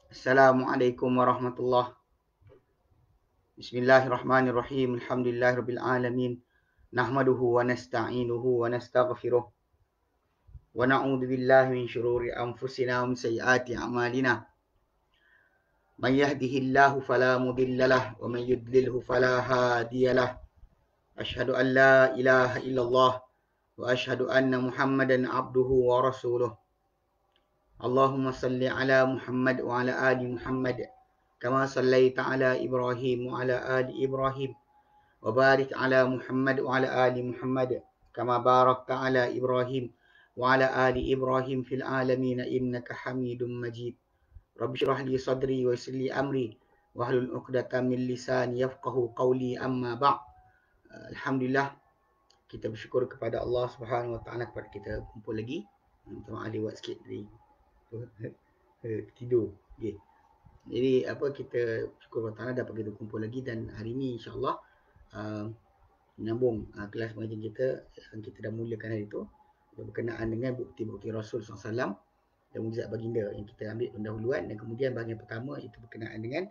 Assalamualaikum warahmatullahi. Bismillahirrahmanirrahim. Alhamdulillahirabbil alamin. Nahmaduhu wa nasta'inuhu wa nastaghfiruh wa na'udzu billahi min shururi anfusina wa min sayyiati a'malina. Man yahdihillahu fala mudilla lahu wa man yudlilhu fala hadiya lahu. Asyhadu an la ilaha illallah wa asyhadu anna Muhammadan abduhu wa rasuluh. Allahumma salli ala Muhammad wa ala ali Muhammad kama sallaita ala Ibrahim wa ala ali Ibrahim wa barik ala Muhammad wa ala ali Muhammad kama barakta ala Ibrahim wa ala ali Ibrahim fil alamin innaka Hamidum Majid. Rabbi shrah li sadri wa yassir li amri wahlul 'uqdatam min lisani yafqahu qawli, amma ba'd. Alhamdulillah, kita bersyukur kepada Allah Subhanahu wa taala kepada kita kumpul lagi. Minta maaf lewat sikit tadi. Tidur. Okay. Jadi kita syukur Allah Ta'ala dapat kita kumpul lagi, dan hari ni insyaAllah menyambung kelas pengajian kita yang kita dah mulakan hari tu berkenaan dengan bukti-bukti Rasul SAW dan mukjizat baginda yang kita ambil pendahuluan, dan kemudian bahagian pertama itu berkenaan dengan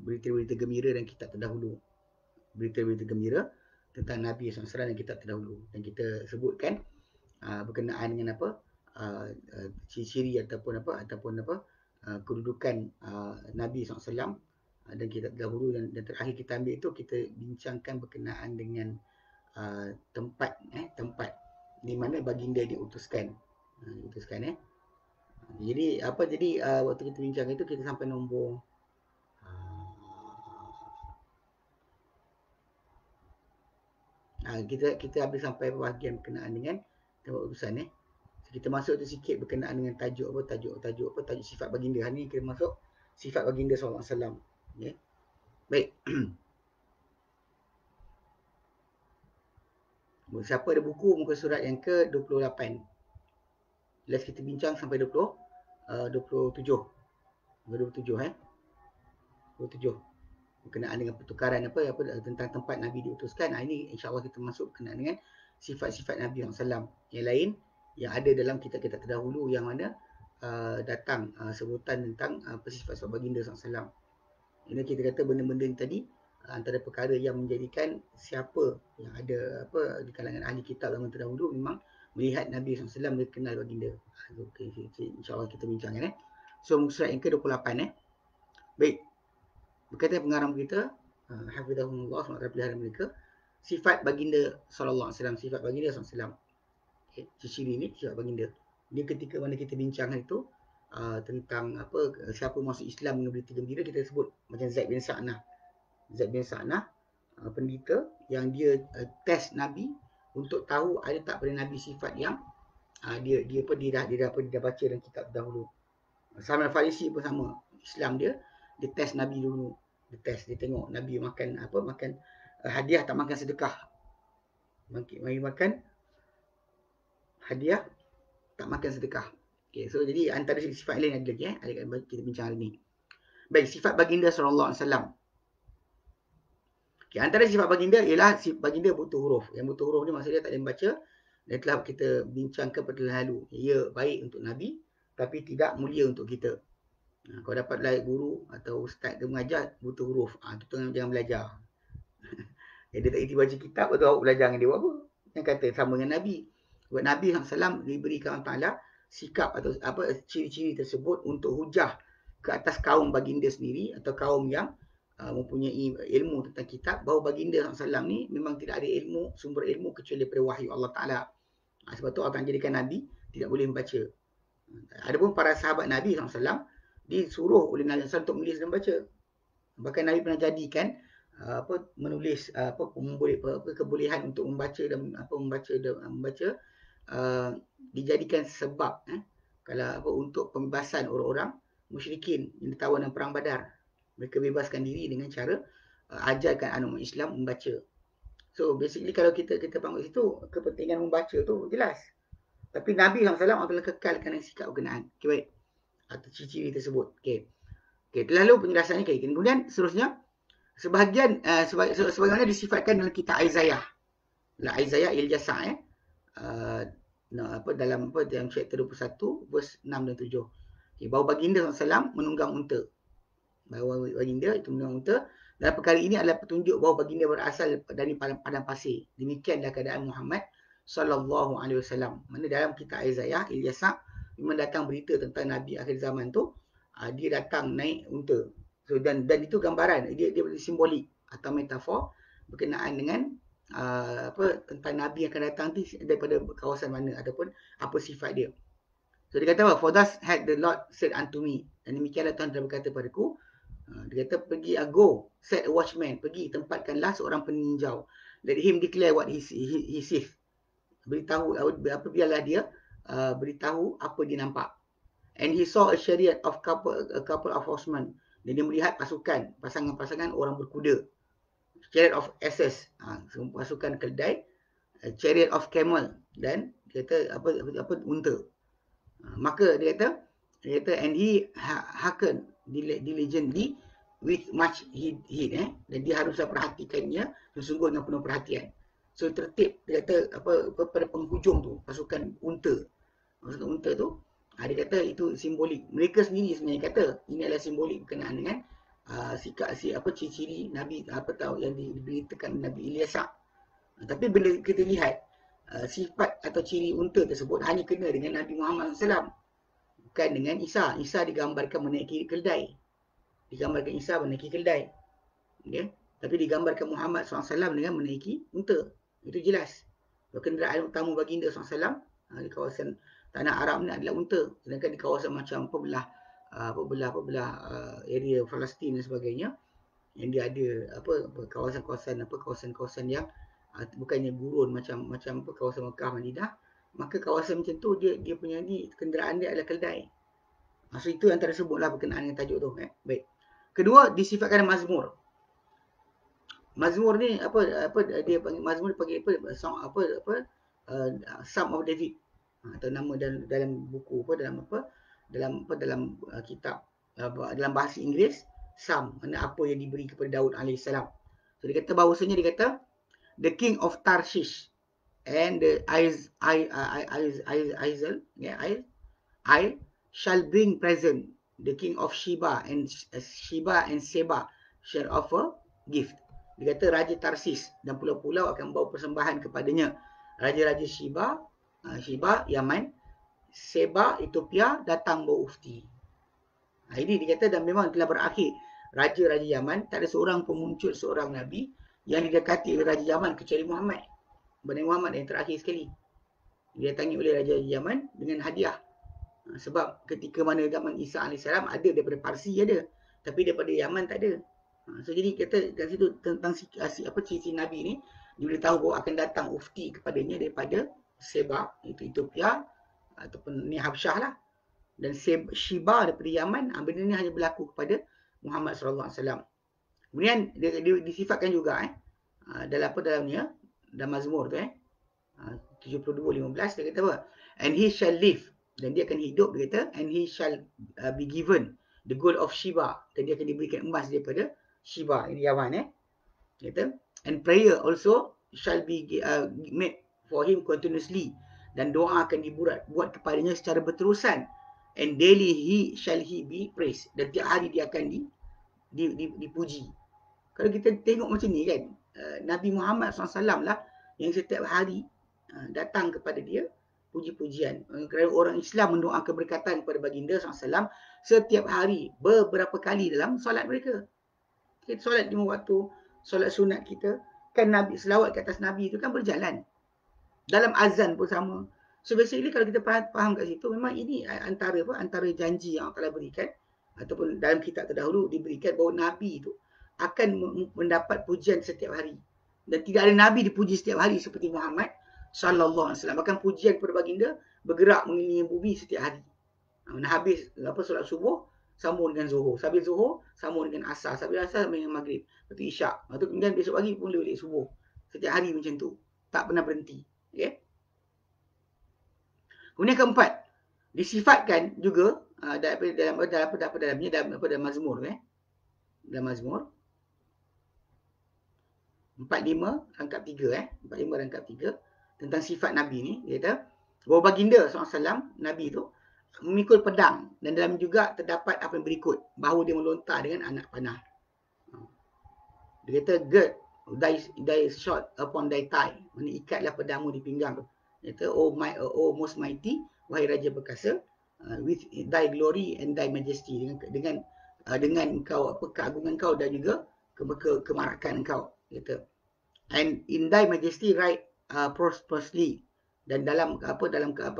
berita-berita gembira dan kitab terdahulu, berita-berita gembira tentang Nabi SAW dan kitab terdahulu, dan kita sebutkan berkenaan dengan ciri-ciri ataupun kedudukan Nabi SAW dan kitab terdahulu, dan terakhir kita ambil itu kita bincangkan berkenaan dengan tempat di mana baginda diutuskan. Jadi waktu kita bincang itu kita sampai nombor kita habis sampai bahagian berkenaan dengan tempat utusan. Kita masuk tu sikit berkenaan dengan tajuk sifat baginda. Hari ni kita masuk sifat baginda SAW. Okay. Baik. Siapa ada buku muka surat yang ke-28. Last kita bincang sampai 27. 27 berkenaan dengan pertukaran tentang tempat Nabi diutuskan. Ini insya-Allah kita masuk berkenaan dengan sifat-sifat Nabi SAW yang lain yang ada dalam kitab-kitab terdahulu, yang mana datang sebutan tentang sifat-sifat baginda SAW. Ini kita kata benda-benda ni tadi antara perkara yang menjadikan siapa yang ada di kalangan ahli kitab zaman terdahulu memang melihat Nabi SAW, dia kenal baginda. Okay, insyaAllah kita bincangkan. So surat yang ke-28. Baik. Berkata pengarang kita, Hafizahumullah, SWT pelihara mereka, sifat baginda SAW, sifat baginda SAW. Okay, ciri ini sifat baginda. Dia ketika mana kita bincang itu tentang siapa masuk Islam dengan berita gembira, kita sebut macam Zaid bin Sa'nah. Zaid bin Sa'nah, pendeta yang dia test Nabi untuk tahu ada tak pada Nabi sifat yang dia dah baca dalam kitab dahulu. Salman Al-Farisi pun sama. Islam dia test Nabi dulu. Dia tengok Nabi makan hadiah tak makan sedekah. Mari makan hadiah tak makan sedekah. Okay, so jadi antara sifat lain ada lagi kita bincang hari ni. Baik, sifat baginda sallallahu alaihi wasallam. Okay, antara sifat baginda ialah baginda butuh huruf. Yang butuh huruf ni maksudnya tak boleh membaca, dan telah kita bincangkan pada lalu. Ia baik untuk Nabi tapi tidak mulia untuk kita. Kalau dapat like guru atau ustaz ke mengajar butuh huruf, kita jangan belajar. Dia tak erti baca kitab, betul awak belajar dengan dia buat apa? Yang kata sama dengan Nabi. Sebab Nabi SAW diberikan Allah Ta'ala sikap atau ciri-ciri tersebut untuk hujah ke atas kaum baginda sendiri atau kaum yang mempunyai ilmu tentang kitab, bahawa baginda SAW ni memang tidak ada sumber ilmu kecuali daripada wahyu Allah Ta'ala. Sebab tu Allah jadikan Nabi tidak boleh membaca. Adapun para sahabat Nabi SAW disuruh oleh Nabi SAW untuk menulis dan membaca. Bahkan Nabi pernah jadikan menulis kebolehan untuk membaca dan membaca dijadikan sebab kalau untuk pembebasan orang-orang musyrikin yang ditawan dalam perang Badar. Mereka bebaskan diri dengan cara ajarkan umat Islam membaca. So basically kalau kita panggil situ, kepentingan membaca tu jelas. Tapi Nabi SAW telah kekalkan sikap berkenaan. Okay, baik. Atau ciri-ciri tersebut. Okay, terlalu penjelasannya. Okay. Kemudian seterusnya, sebagaimana disifatkan dalam kitab Aizayah. Aizayah Il-Jasa' dalam chapter 21 verse 6 dan 7. Bahawa baginda SAW menunggang unta. Bahawa baginda itu menunggang unta. Dan perkara ini adalah petunjuk bahawa baginda berasal dari padang pasir. Demikianlah keadaan Muhammad sallallahu alaihi wasallam. Mana dalam kitab Isaiah, Ilyasa memang datang berita tentang Nabi akhir zaman tu, dia datang naik unta. So, dan itu gambaran, dia simbolik atau metafor berkenaan dengan tentang Nabi yang akan datang tu daripada kawasan mana ataupun apa sifat dia. So dia kata apa? For thus had the Lord said unto me. Dan demikianlah Tuhan telah berkata padaku. Dia kata pergi, go, set a watchman. Pergi, tempatkanlah seorang peninjau. Let him declare what he sees. Beritahu, biarlah dia beritahu apa dia nampak. And he saw a chariot of a couple of horsemen. Dan dia melihat pasangan-pasangan orang berkuda. Chariot of asses, pasukan keldai. Chariot of camel. Dan dia kata apa unta. Maka dia kata and he hearkened diligently with much heed, dan dia haruslah perhatikannya sungguh dengan penuh perhatian. So tertib, dia kata pada penghujung tu pasukan unta tu, dia kata itu simbolik. Mereka sendiri sebenarnya kata ini adalah simbolik berkenaan dengan ciri-ciri Nabi yang diberitakan Nabi Ilyasa. Tapi bila kita lihat sifat atau ciri unta tersebut hanya kena dengan Nabi Muhammad SAW, bukan dengan Isa. Isa digambarkan menaiki keldai. Okay? Tapi digambarkan Muhammad SAW dengan menaiki unta. Itu jelas. Kenderaan utama baginda SAW di kawasan tanah Arab ni adalah unta. Sedangkan di kawasan macam area Palestin dan sebagainya, yang dia ada kawasan-kawasan yang bukannya gurun macam kawasan Mekah, Madinah, maka kawasan macam tu dia punya kenderaan dia adalah keldai. Maksud itu yang tersebutlah berkenaan dengan tajuk tu. Baik. Kedua, disifatkan mazmur. Mazmur ni dia panggil mazmur, dipanggil Psalm of David. Atau nama dalam buku dalam kitab dalam bahasa Inggeris, Psalm, mana apa yang diberi kepada Daud alaihissalam. So dia kata bahawasanya the king of Tarshish and the I shall bring present. The king of Sheba and Seba shall offer gift. Dia kata Raja Tarsis dan pulau-pulau akan bawa persembahan kepadanya. Raja-raja Sheba, Yaman, Seba, Ethiopia datang bawa ufti. Ini dia kata dan memang telah berakhir. Raja-raja Yaman, tak ada seorang pun muncul seorang Nabi yang didekati oleh Raja Yaman kecuali Muhammad. Nabi Muhammad yang terakhir sekali. Dia datangi oleh Raja Yaman dengan hadiah. Sebab ketika mana zaman Isa AS ada daripada Parsi ada. Tapi daripada Yaman tak ada. So jadi kata kat situ tentang ciri Nabi ni, dia boleh tahu bahawa akan datang ufti kepadanya daripada Seba, itu Ethiopia, ataupun ni Habsyah lah. Dan Sheba daripada Yaman, benda ni hanya berlaku kepada Muhammad SAW. Kemudian dia disifatkan juga dalam Mazmur tu 72:15 dia kata apa? And he shall live, dan dia akan hidup, dia kata, and he shall be given the gold of Sheba, dan dia akan diberikan emas daripada Sheba, ini Yaman dia kata, and prayer also shall be made for him continuously, dan doa akan buat kepadanya secara berterusan, and daily he be praised, dan tiap hari dia akan dipuji. Kalau kita tengok macam ni kan, Nabi Muhammad SAW lah yang setiap hari datang kepada dia puji-pujian. Kerana orang Islam mendoakan keberkatan kepada baginda SAW setiap hari, beberapa kali dalam solat mereka. Kita solat 5 waktu, solat sunat kita, kan Nabi, selawat ke atas Nabi itu kan berjalan. Dalam azan pun sama. So basically kalau kita faham kat situ, memang ini antara janji yang Allah berikan, ataupun dalam kitab terdahulu diberikan bahawa Nabi itu akan mendapat pujian setiap hari. Dan tidak ada Nabi dipuji setiap hari seperti Muhammad sallallahu alaihi wasallam. Bahkan pujian kepada baginda bergerak mengelilingi bumi setiap hari. Habis solat subuh sambung dengan zuhur, habis zuhur sambung dengan asar, habis asar sambung dengan maghrib, lepas tu isyak, lepas tu kemudian besok pagi pun balik subuh. Setiap hari macam tu, tak pernah berhenti. Okay? Kemudian keempat, disifatkan juga dalam Mazmur, dalam Mazmur 45 rangkap 3, 45 rangkap 3 tentang sifat Nabi ni, dia kata bahawa baginda SAW, Nabi tu memikul pedang, dan dalam juga terdapat apa yang berikut, bahu dia melontar dengan anak panah. Dia kata gird thy shot upon thy thigh, maknanya ikatlah pedangmu di pinggang. Dia kata oh most mighty, wahai raja perkasa, with thy glory and thy majesty, dengan kau apa keagungan kau dan juga kemarakan kau. Dia kata and in thy majesty ride prosperously, dan dalam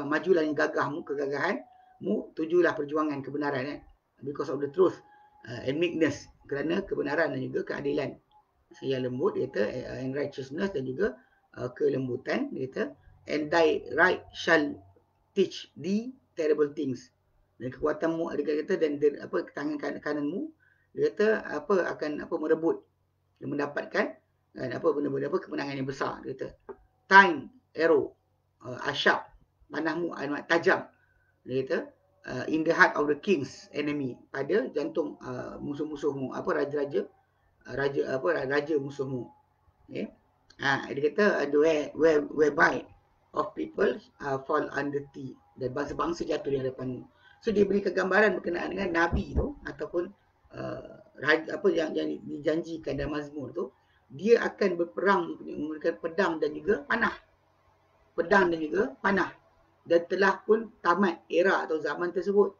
majulah yang kegagahanmu, tujulah perjuangan kebenaran, because of the truth and meekness, kerana kebenaran dan juga keadilan. Yang lembut, dia kata, and righteousness, dan juga kelembutan, dia kata, and thy right shall teach thee terrible things, dan kekuatanmu, dia kata, dan tangan kananmu, dia kata akan merebut dan mendapatkan benda-benda kemenangan yang besar. Dia kata time arrow are sharp, panahmu amat tajam, dia kata, in the heart of the king's enemy, pada jantung musuh-musuhmu, raja musuhmu. Okay. Dia kata whereby of people fall under thee, dan bangsa-bangsa jatuh di hadapanmu. So dia berikan gambaran berkenaan dengan Nabi tu, ataupun yang dijanjikan dalam Mazmur tu, dia akan berperang menggunakan pedang dan juga panah. Dan telah pun tamat era atau zaman tersebut.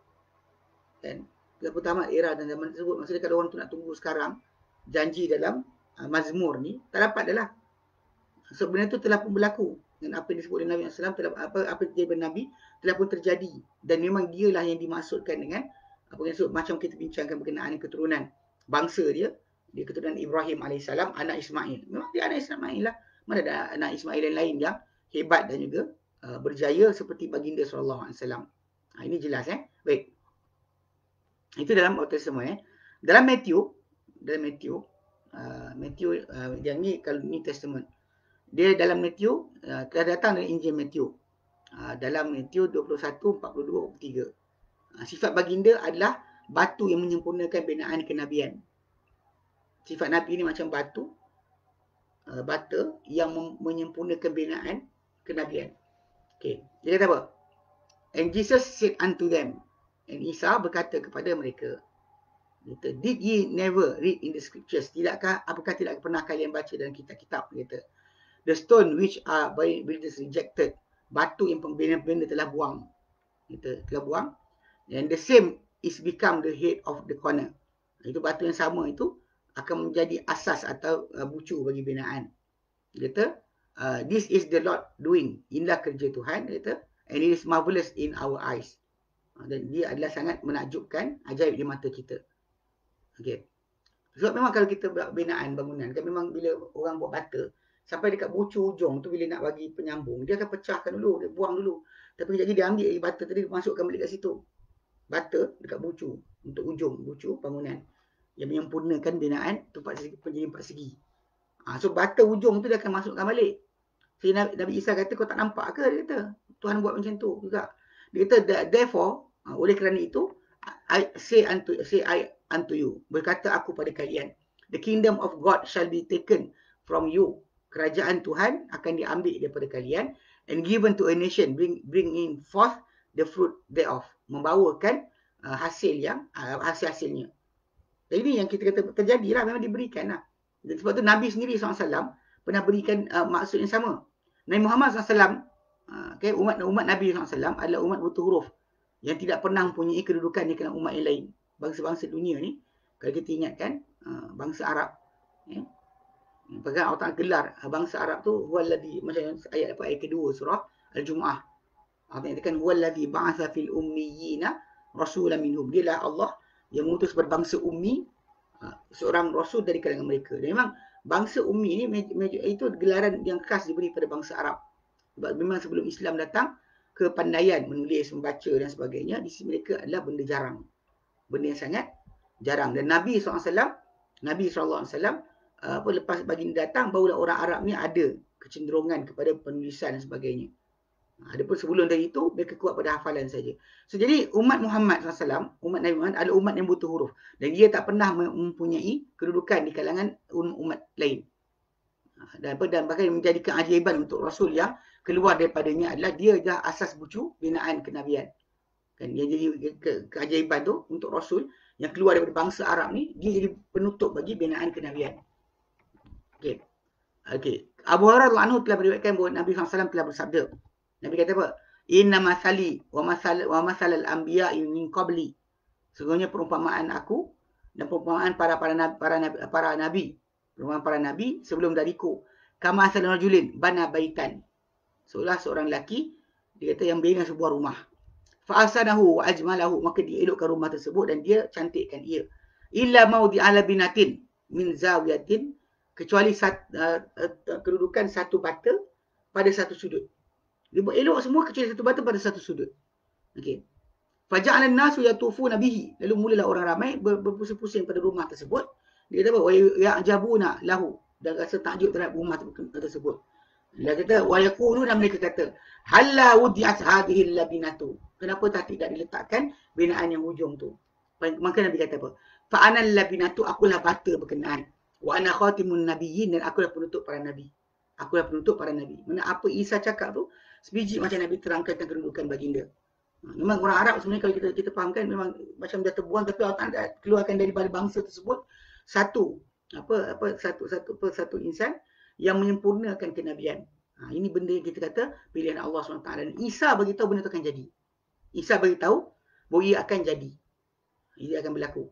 Dan telah pun tamat era dan zaman tersebut. Maksudnya kalau orang tu nak tunggu sekarang, janji dalam Mazmur ni tak dapat dah lah. So benda tu telah pun berlaku, dan apa yang disebut oleh Nabi SAW, apa yang terjadi Nabi telah pun terjadi, dan memang dialah yang dimaksudkan dengan apa yang disebut, macam kita bincangkan berkenaan keturunan bangsa dia keturunan Ibrahim AS, anak Ismail. Memang dia anak Ismail lah. Mana ada anak Ismail yang lain yang hebat dan juga berjaya seperti baginda SAW. Ini jelas baik. Itu dalam Old Testament. Dalam Matthew yang ni kalau New Testament, dia dalam Matthew telah datang dari Injil Matthew, dalam Matthew 21:42-43. Sifat baginda adalah batu yang menyempurnakan binaan kenabian. Sifat Nabi ni macam bata yang menyempurnakan binaan kenabian. Okay. Dia kata apa? And Jesus said unto them, and Isa berkata kepada mereka, kata, did ye never read in the scriptures? Apakah tidak pernah kalian baca dalam kitab-kitab? Kata, the stone which are by builders rejected, batu yang pembina-pembina telah buang. Telah buang. And the same is become the head of the corner. Itu batu yang sama itu akan menjadi asas atau bucu bagi binaan. Dia kata, this is the Lord doing. Inilah kerja Tuhan, dia kata, and it is marvelous in our eyes. Dan dia adalah sangat menakjubkan, ajaib di mata kita. Okay. Sebab memang kalau kita buat binaan bangunan, kan memang bila orang buat bata, sampai dekat bucu ujung tu, bila nak bagi penyambung, dia akan pecahkan dulu, dia buang dulu. Tapi jadi dia ambil bata tadi, masukkan balik kat situ. Bata dekat bucu, untuk ujung bucu bangunan, yang menyempurnakan binaan menjadi 4 segi. So bata ujung tu dia akan masukkan balik. So Nabi Isa kata, kau tak nampak ke? Dia kata, Tuhan buat macam tu juga. Dia kata, therefore, oleh kerana itu, I say unto you, berkata aku pada kalian, the kingdom of God shall be taken from you. Kerajaan Tuhan akan diambil daripada kalian, and given to a nation, bring in forth the fruit thereof, membawakan hasil-hasilnya. Jadi ini yang kita kata terjadilah, memang diberikan lah. Sebab tu Nabi sendiri SAW pernah berikan maksud yang sama. Nabi Muhammad SAW, umat Nabi SAW adalah umat buta huruf, yang tidak pernah mempunyai kedudukan di kalangan umat yang lain. Bangsa-bangsa dunia ni, kalau kita ingatkan, bangsa Arab, Allah Ta'ala gelar bangsa Arab tu, huwaladhi, macam ayat kedua surah Al-Jumu'ah. Allah katakan, huwaladhi ba'atha fil ummiyina rasulan minhum. Dialah Allah yang mengutus berbangsa ummi seorang rasul dari kalangan mereka. Dan memang bangsa ummi ni itu gelaran yang khas diberi pada bangsa Arab. Sebab memang sebelum Islam datang, kepandaian menulis, membaca dan sebagainya di sisi mereka adalah benda jarang. Benda yang sangat jarang. Dan Nabi SAW lepas baginda datang, barulah orang Arab ni ada kecenderungan kepada penulisan dan sebagainya. Adapun sebelum dari itu, mereka kuat pada hafalan saja. So, jadi umat Muhammad SAW, umat Nabi Muhammad adalah umat yang buta huruf. Dan dia tak pernah mempunyai kedudukan di kalangan umat lain. Dan bahkan menjadi keajaiban untuk Rasul yang keluar daripadanya adalah dia dah asas bucu binaan kenabian. Kan dia jadi keajaiban tu untuk Rasul yang keluar daripada bangsa Arab ni, dia jadi penutup bagi binaan kenabian. Okey. Okey. Abu Hurairah radhiyallahu anhu telah meriwayatkan bahawa Nabi SAW telah bersabda. Nabi kata apa? Inna masali wa masal al-anbiya min qabli. Sesungguhnya perumpamaan aku dan perumpamaan para nabi, perumpamaan para nabi sebelum dariku. Kama asal rajulin bana baitan. Seolah seorang lelaki dia kata yang bina sebuah rumah. Fa asanahu wa ajmalahu, maka dia elokkan rumah tersebut dan dia cantikkan ia. Illa maudi ala binatin min zawiyatin, kecuali kedudukan satu bata pada satu sudut. Dia buat elok semua kecuali satu bata pada satu sudut. Okey. Faja'ala an-nasu yatufuna bihi. Lalu mulalah orang ramai berpusing-pusing pada rumah tersebut. Dia kata apa? Wa ya'jabuna lahu. Dan rasa takjub terhadap rumah tersebut. Dia kata wa yaqulu, dan mereka kata, halla wudi'at hadhihi al-labinatu. Kenapa tak tidak diletakkan binaan yang hujung tu? Maka Nabi kata apa? Fa anal labinatu, akulah bata berkenaan. Wa ana khatimun nabiyyin, dan akulah penutup para nabi. Akulah penutup para nabi. Mana apa Isa cakap tu, sebiji macam Nabi terangkan tentang kedudukan baginda. Memang orang Arab sebenarnya kalau kita fahamkan memang macam dah terbuang, tapi Allah Taala keluarkan daripada bangsa tersebut satu insan yang menyempurnakan kenabian. Ini benda yang kita kata pilihan Allah SWT. Dan Isa beritahu benda itu akan jadi. Isa beritahu bahawa ia akan jadi. Ia akan berlaku.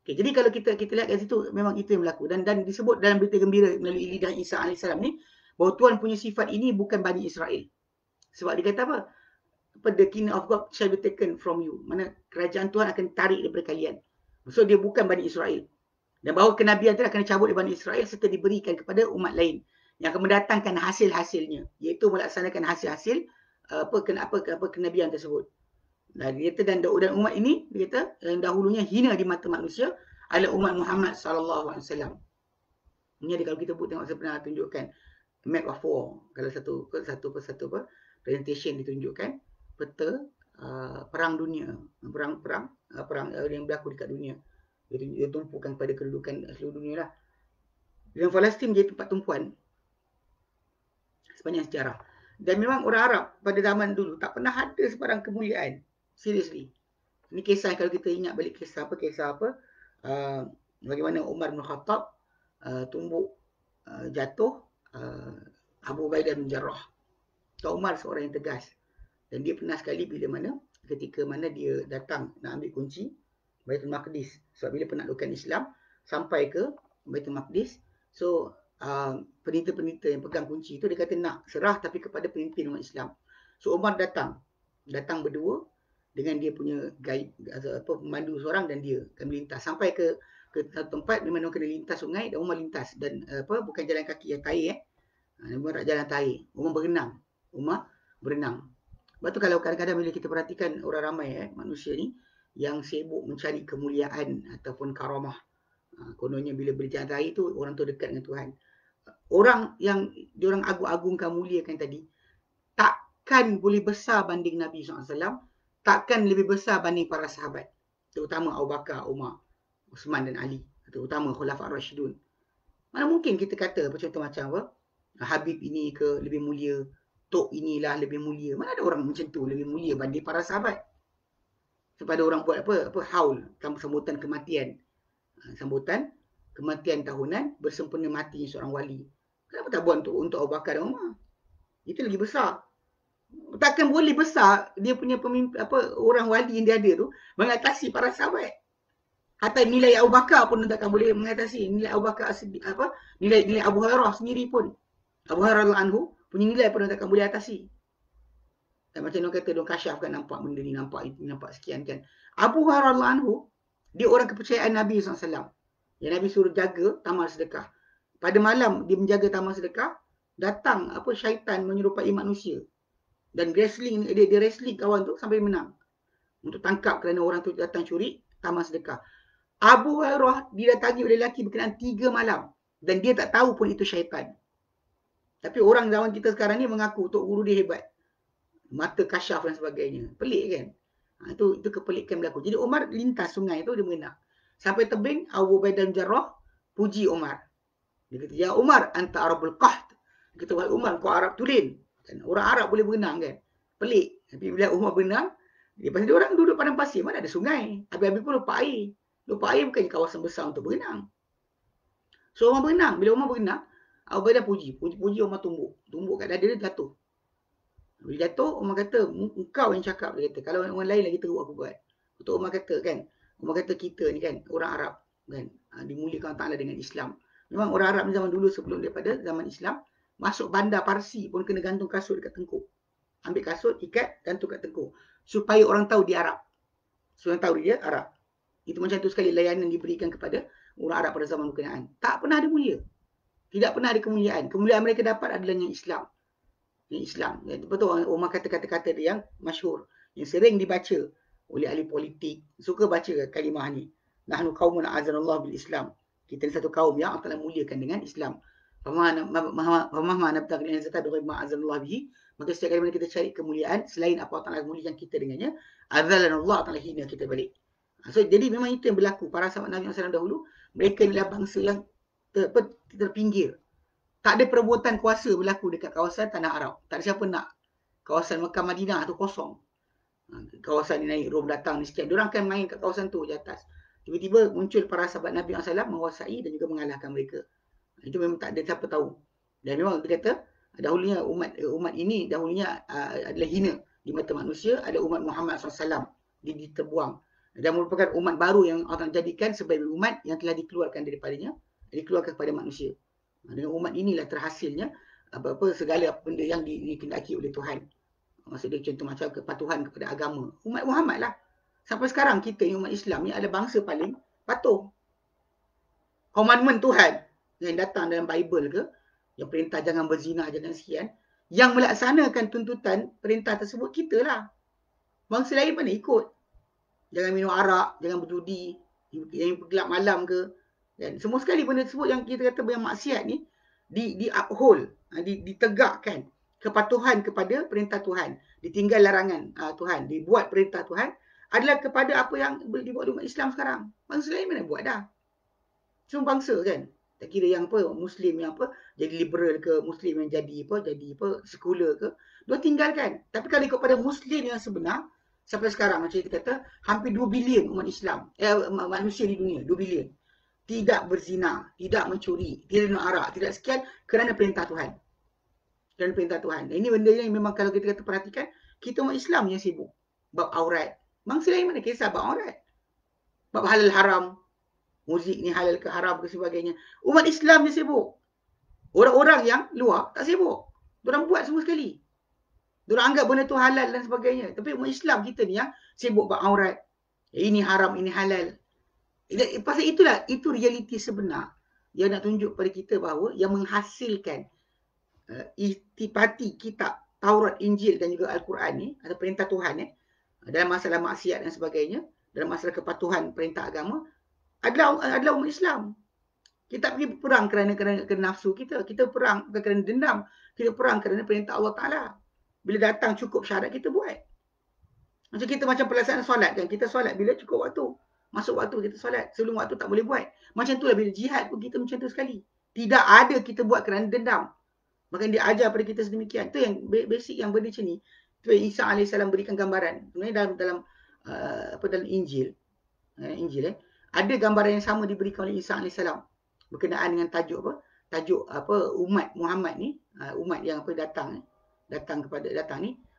Okay, jadi kalau kita lihat kat situ, memang itu yang berlaku. Dan disebut dalam berita gembira melalui lidah Isa AS ni, bahawa Tuhan punya sifat ini bukan Bani Israel. Sebab dia kata apa? The kingdom of God shall be taken from you. Mana kerajaan Tuhan akan tarik daripada kalian. So dia bukan Bani Israel. Dan bahawa kenabian itu akan dicabut dari Bani Israel serta diberikan kepada umat lain yang akan mendatangkan hasil-hasilnya, iaitu melaksanakan hasil-hasil kenabian tersebut. Dan dia kata, dan umat ini, dia kata, yang dahulunya hina di mata manusia adalah umat Muhammad SAW. Ini ada kalau kita tengok, saya pernah tunjukkan map of war. Kalau satu presentation ditunjukkan peta perang dunia, perang yang berlaku dekat dunia. Dia tumpukan pada kedudukan seluruh dunia lah. Dan Palestin menjadi tempat tumpuan sepanjang sejarah. Dan memang orang Arab pada zaman dulu tak pernah ada sebarang kemuliaan. Seriously. Ini kisah, kalau kita ingat balik kisah apa, bagaimana Umar bin Khattab tumbuk jatuh Abu Ubaidah bin Jarrah. Umar seorang yang tegas. Dan dia pernah sekali ketika mana dia datang nak ambil kunci Baitul Maqdis. Sebab bila penaklukan Islam sampai ke Baitul Maqdis, so penita-penita yang pegang kunci itu dia kata nak serah tapi kepada pemimpin umat Islam. So Umar datang berdua dengan dia punya guide, pemandu seorang, dan dia akan melintas sampai ke satu tempat di mana kena lintas sungai, dan Umar lintas, dan bukan jalan kaki yang tair Umar tak jalan tair. Umar berenang. Sebab tu kalau kadang-kadang bila kita perhatikan orang ramai manusia ni yang sibuk mencari kemuliaan ataupun karamah, kononnya bila berjalan tair tu orang tu dekat dengan Tuhan. Orang yang diorang agung-agungkan, muliakan tadi, takkan boleh besar banding Nabi SAW, takkan lebih besar banding para sahabat, terutama Abu Bakar, Umar, Uthman dan Ali, terutama Khulafa' Ar-Rasyidun. Mana mungkin kita kata contoh macam apa, Habib ini ke lebih mulia, Tok inilah lebih mulia. Mana ada orang macam tu lebih mulia banding para sahabat? Sebab orang buat haul, sambutan kematian. Sambutan kematian tahunan bersempena mati seorang wali. Kenapa tak buat untuk Abu Bakar dan Umar? Itu lagi besar. Takkan boleh besar dia punya pemimpin, orang wali yang dia ada tu mengatasi para sahabat. Hatta nilai Abu Bakar pun takkan boleh mengatasi nilai Abu Bakar, nilai Abu Hurairah sendiri pun. Abu Hurairah anhu punya nilai pun takkan boleh atasi. Dan macam orang kata, dia kasyafkan, nampak benda ni, nampak itu, nampak sekian kan. Abu Hurairah anhu, dia orang kepercayaan Nabi SAW. Yang Nabi suruh jaga taman sedekah. Pada malam dia menjaga taman sedekah, datang syaitan menyerupai manusia. Dan dia wrestling kawan tu sampai menang. Untuk tangkap kerana orang tu datang curi taman sedekah. Abu Hurairah didatangi oleh lelaki berkenaan 3 malam. Dan dia tak tahu pun itu syaitan. Tapi orang zaman kita sekarang ni mengaku Tok Guru dia hebat. Mata kasyaf dan sebagainya. Pelik kan? Itu kepelikan berlaku. Jadi Umar lintas sungai tu, dia mengenang. Sampai tebing, Abu Ubaidah bin Jarrah puji Umar. Dia kata, ya Umar, anta Arabul Qahd. Dia kata, wahai Umar, kau Arab tulen. Dan orang Arab boleh berenang kan? Pelik. Tapi bila Umar berenang, Lepas tu dia orang duduk padang pasir, mana ada sungai. Habis-habis pun lupa air. Lupa air bukan kawasan besar untuk berenang. So orang berenang, bila orang berenang, Abu Ubaidah puji Umar tumbuk. Tumbuk kat dada dia jatuh. Bila jatuh, Umar kata, engkau yang cakap. Dia kata, kalau orang lain lagi teruk aku buat. Betul Umar kata kan, Umar kata kita ni kan, orang Arab kan, dimuliakan Ta'ala dengan Islam. Memang orang Arab ni zaman dulu sebelum daripada zaman Islam, masuk bandar Parsi pun kena gantung kasut dekat tengkuk. Ambil kasut, ikat, gantung kat tengkuk. Supaya orang tahu dia Arab. Supaya orang tahu dia Arab. Itu macam tu sekali layanan diberikan kepada orang Arab pada zaman berkenaan. Tak pernah ada mulia. Tidak pernah ada kemuliaan. Kemuliaan mereka dapat adalah yang Islam. Yang Islam. Betul Umar kata kata-kata dia yang masyhur, yang sering dibaca oleh ahli politik. Suka baca kalimah ni. Nahnu qaumun a'azzanallahu bil Islam. Kita ni satu kaum yang Allah muliakan dengan Islam. Famahma nabtaghi al-izzata bi ma a'azzanallahu bihi. Maka setiap kali mana kita cari kemuliaan selain apa Allah muliakan kita dengannya, azzalanallahu ta'ala hina kita balik. So, jadi memang itu yang berlaku. Para sahabat Nabi SAW dahulu, mereka adalah bangsa yang terpinggir. Tak ada perebutan kuasa berlaku dekat kawasan Tanah Arab. Tak ada siapa nak. Kawasan Mekah Madinah tu kosong. Kawasan ni naik, Rom datang ni sekian. Diorang akan main kat kawasan tu di atas. Tiba-tiba muncul para sahabat Nabi SAW menguasai dan juga mengalahkan mereka. Itu memang tak ada siapa tahu. Dan memang dia kata, dahulunya umat ini dahulunya adalah hina di mata manusia. Ada umat Muhammad SAW diterbuang. Dan merupakan umat baru yang Allah jadikan sebagai umat yang telah dikeluarkan daripadanya, dikeluarkan kepada manusia. Dengan umat inilah terhasilnya apa-apa segala benda yang dikehendaki oleh Tuhan. Maksudnya contoh macam kepatuhan kepada agama. Umat Muhammad lah. Sampai sekarang kita umat Islam ni adalah bangsa paling patuh. Komitmen Tuhan yang datang dalam Bible ke, yang perintah jangan berzina, jangan sekian, yang melaksanakan tuntutan perintah tersebut kita lah. Bangsa lain mana ikut. Jangan minum arak, jangan berjudi, yang gelap malam ke. Dan semua sekali benda tersebut yang kita kata yang maksiat ni di-uphold, ditegakkan kepatuhan kepada perintah Tuhan, ditinggal larangan Tuhan, dibuat perintah Tuhan adalah kepada apa yang dibuat umat Islam sekarang. Bangsa lain mana buat dah. Semua bangsa kan. Tak kira yang apa Muslim yang apa jadi liberal ke, Muslim yang jadi apa sekular ke, dia tinggalkan. Tapi kalau ikut pada Muslim yang sebenar, sampai sekarang macam kita kata hampir 2 bilion umat Islam, manusia di dunia, 2 bilion. Tidak berzina, tidak mencuri, tidak minum arak, tidak sekian kerana perintah Tuhan. Kerana perintah Tuhan. Ini benda yang memang kalau kita kata perhatikan, kita umat Islam yang sibuk. Bab aurat. Bangsa lain mana kisah bab aurat. Bab halal haram. Muzik ni halal ke haram ke sebagainya. Umat Islam yang sibuk. Orang-orang yang luar tak sibuk. Diorang buat semua sekali. Diorang anggap benda tu halal dan sebagainya. Tapi umat Islam kita ni yang sibuk bab aurat. Ini haram, ini halal. Pasal itulah, itu realiti sebenar yang nak tunjuk pada kita bahawa yang menghasilkan itipati kitab Taurat, Injil dan juga Al-Quran ni, atau perintah Tuhan dalam masalah maksiat dan sebagainya, dalam masalah kepatuhan perintah agama, adalah umat Islam. Kita pergi perang kerana nafsu kita. Kita perang bukan kerana dendam. Kita perang kerana perintah Allah Ta'ala. Bila datang cukup syarat, kita buat. Macam kita macam pelaksanaan solat kan. Kita solat bila cukup waktu. Masuk waktu kita solat. Sebelum waktu tak boleh buat. Macam itulah bila jihad pun kita macam tu sekali. Tidak ada kita buat kerana dendam. Maka dia ajar pada kita sedemikian. Itu yang basic yang benda macam ni. Itu yang Isa AS berikan gambaran. Sebenarnya dalam Injil. Ada gambaran yang sama diberikan oleh Isa AS. Berkenaan dengan tajuk apa? Tajuk apa umat Muhammad ni. Umat yang datang ni.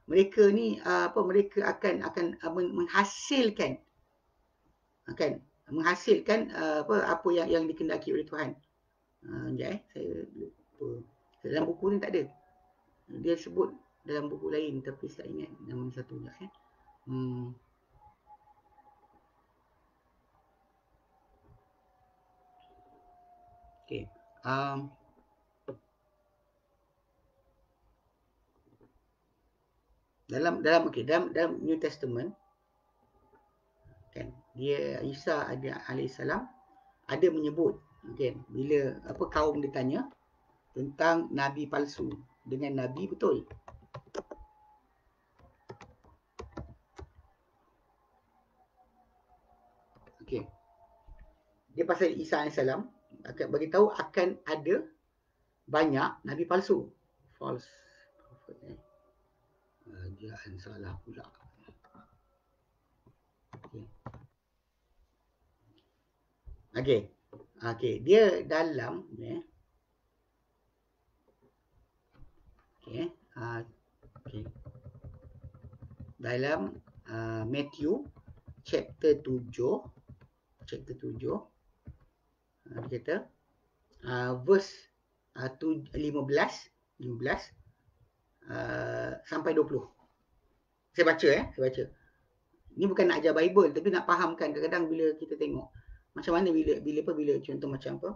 Mereka ni mereka akan menghasilkan apa yang dikehendaki oleh Tuhan. Saya lupa. Dalam buku ni tak ada. Dia sebut dalam buku lain tapi saya ingat nama satu je. Okey. Dalam New Testament kan, dia Isa alaihissalam ada menyebut kan, bila kaum ditanya tentang nabi palsu dengan nabi betul. Okey. Dia pasal Isa alaihissalam akan bagi tahu akan ada banyak nabi palsu. False prophet. Jangan salah pula. Okey. Okey, dia dalam okey. Okey. Dalam Matthew chapter 7 dia kata verse 15 sampai 20. Saya baca saya baca. Ni bukan nak ajar Bible tapi nak fahamkan kadang-kadang bila kita tengok macam mana bila contoh macam apa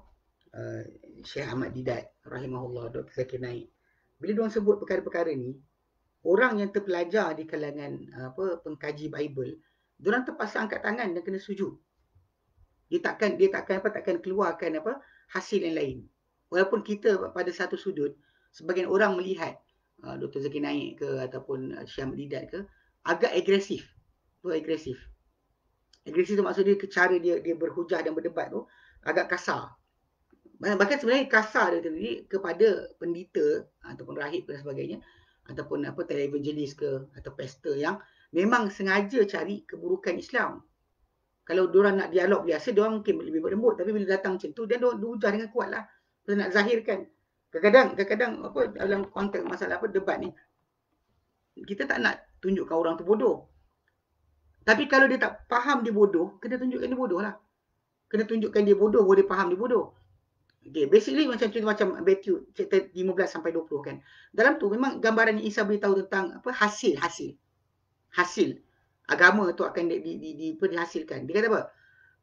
Syekh Ahmad Didat rahimahullah, Dr. Zakir Naik, bila diorang sebut perkara-perkara ni, orang yang terpelajar di kalangan pengkaji Bible, diorang terpaksa angkat tangan dan kena sujud. Dia takkan keluarkan hasil yang lain. Walaupun kita pada satu sudut, sebagian orang melihat Dr. Zakir Naik ke ataupun Syekh Ahmad Didat ke agak agresif. Agresif tu maksud dia cara dia berhujah dan berdebat tu agak kasar. Bahkan sebenarnya kasar dia tadi kepada pendeta ataupun rahib dan sebagainya, ataupun televangelis ke atau pastor yang memang sengaja cari keburukan Islam. Kalau diorang nak dialog biasa, diorang mungkin lebih berlembut, tapi bila datang macam tu, dia hujah dengan kuat lah. Dia nak zahirkan. Kadang-kadang dalam konteks masalah debat ni, kita tak nak tunjukkan orang tu bodoh. Tapi kalau dia tak faham dia bodoh, kena tunjukkan dia bodoh lah. Kena tunjukkan dia bodoh, baru dia faham dia bodoh. Okay, basically macam Matthew chapter 15 sampai 20 kan. Dalam tu memang gambaran Isa beritahu tentang hasil agama tu akan dihasilkan. Dia kata apa?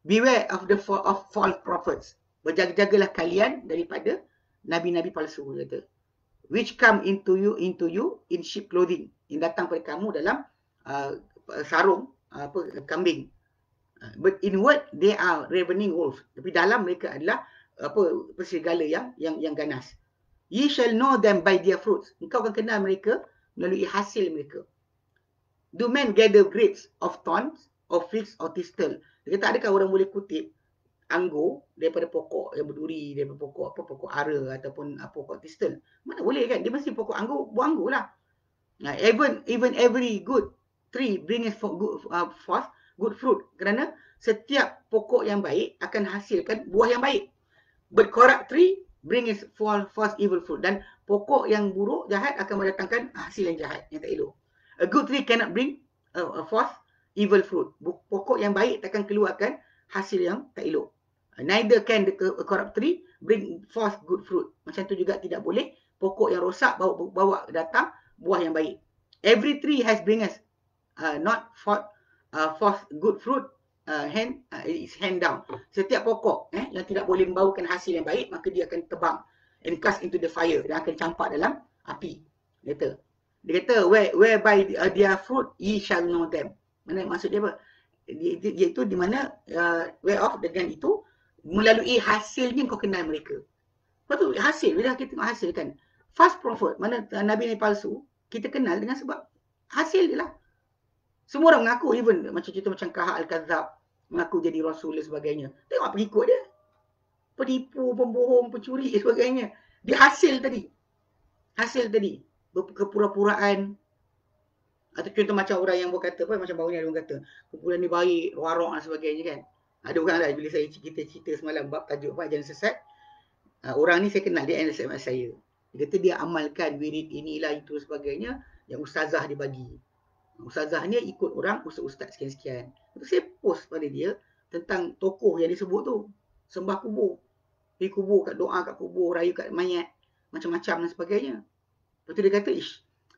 Beware of the false prophets. Berjaga-jagalah kalian daripada nabi-nabi palsu, dia kata. Which come into you in sheep clothing. Yang datang pada kamu dalam sarung kambing. But inward they are ravening wolves. Tapi dalam mereka adalah serigala yang ganas. Ye shall know them by their fruits. Engkau akan kenal mereka melalui hasil mereka. Do men gather grapes of thorns or figs or thistle? Dia kata, adakah orang boleh kutip anggur daripada pokok yang berduri, daripada pokok ara ataupun pokok thistle? Mana boleh kan? Dia mesti pokok anggur, buah anggur lah. Even every good tree bringeth forth good fruit. Kerana setiap pokok yang baik akan hasilkan buah yang baik. But corrupt tree bringeth forth evil fruit. Dan pokok yang buruk, jahat akan mendatangkan hasil yang jahat, yang tak elok. A good tree cannot bring forth evil fruit. Pokok yang baik takkan keluarkan hasil yang tak elok. Neither can the corrupt tree bring forth good fruit. Macam tu juga tidak boleh pokok yang rosak bawa datang buah yang baik. Every tree has bringeth not forth good fruit, is hand down. Setiap pokok yang tidak boleh membawakan hasil yang baik, maka dia akan tebang and cast into the fire, dan akan campak dalam api. Dia kata whereby their fruit ye shall know them. Mana maksud dia apa? Iaitu di mana whereof, dengan itu melalui hasilnya kau kenal mereka. Lepas tu hasil, bila kita tengok hasil kan, false prophet, mana nabi palsu, kita kenal dengan sebab hasil dia lah. Semua orang mengaku, even macam cerita macam Kahak Al-Kadzab, mengaku jadi Rasul dan sebagainya. Tengok pengikut dia. Penipu, pembohong, pencuri dan sebagainya. Dia hasil tadi. Kepura-puraan. Atau contoh macam orang yang berkata, macam baru ni ada orang kata, kumpulan ni baik, warok dan sebagainya kan. Ada orang lah, bila saya cerita semalam bab tajuk jangan sesat. Orang ni saya kenal, dia SMS saya. Dia kata dia amalkan wirid inilah itu sebagainya yang ustazah dia bagi. Ustazah ni ikut orang ustaz sekian-sekian. Lepas tu saya post pada dia tentang tokoh yang disebut tu. Sembah kubur. Pergi kubur, doa kat kubur, rayu kat mayat, macam-macam dan sebagainya. Lepas tu dia kata,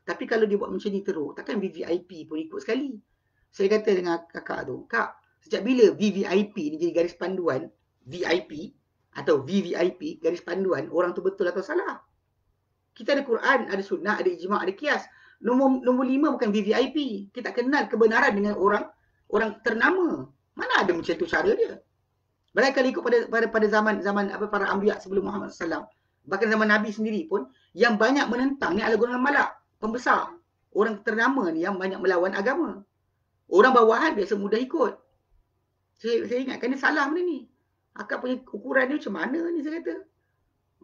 tapi kalau dia buat macam ni teruk, takkan VVIP pun ikut sekali. Saya kata dengan kakak tu, Kak, sejak bila VVIP ni jadi garis panduan, VIP atau VVIP, garis panduan, orang tu betul atau salah? Kita ada Quran, ada sunnah, ada ijma', ada qiyas. Nombor 5 bukan VVIP. Kita tak kenal kebenaran dengan orang ternama. Mana ada macam tu cara dia? Bahkan kalau ikut pada zaman para anbiya sebelum Muhammad SAW, bahkan zaman Nabi sendiri pun, yang banyak menentang ni adalah golongan malak, pembesar. Orang ternama ni yang banyak melawan agama. Orang bawahan biasa mudah ikut. Saya ingatkan dia salah benda ni. Akak punya ukuran dia macam mana ni, saya kata.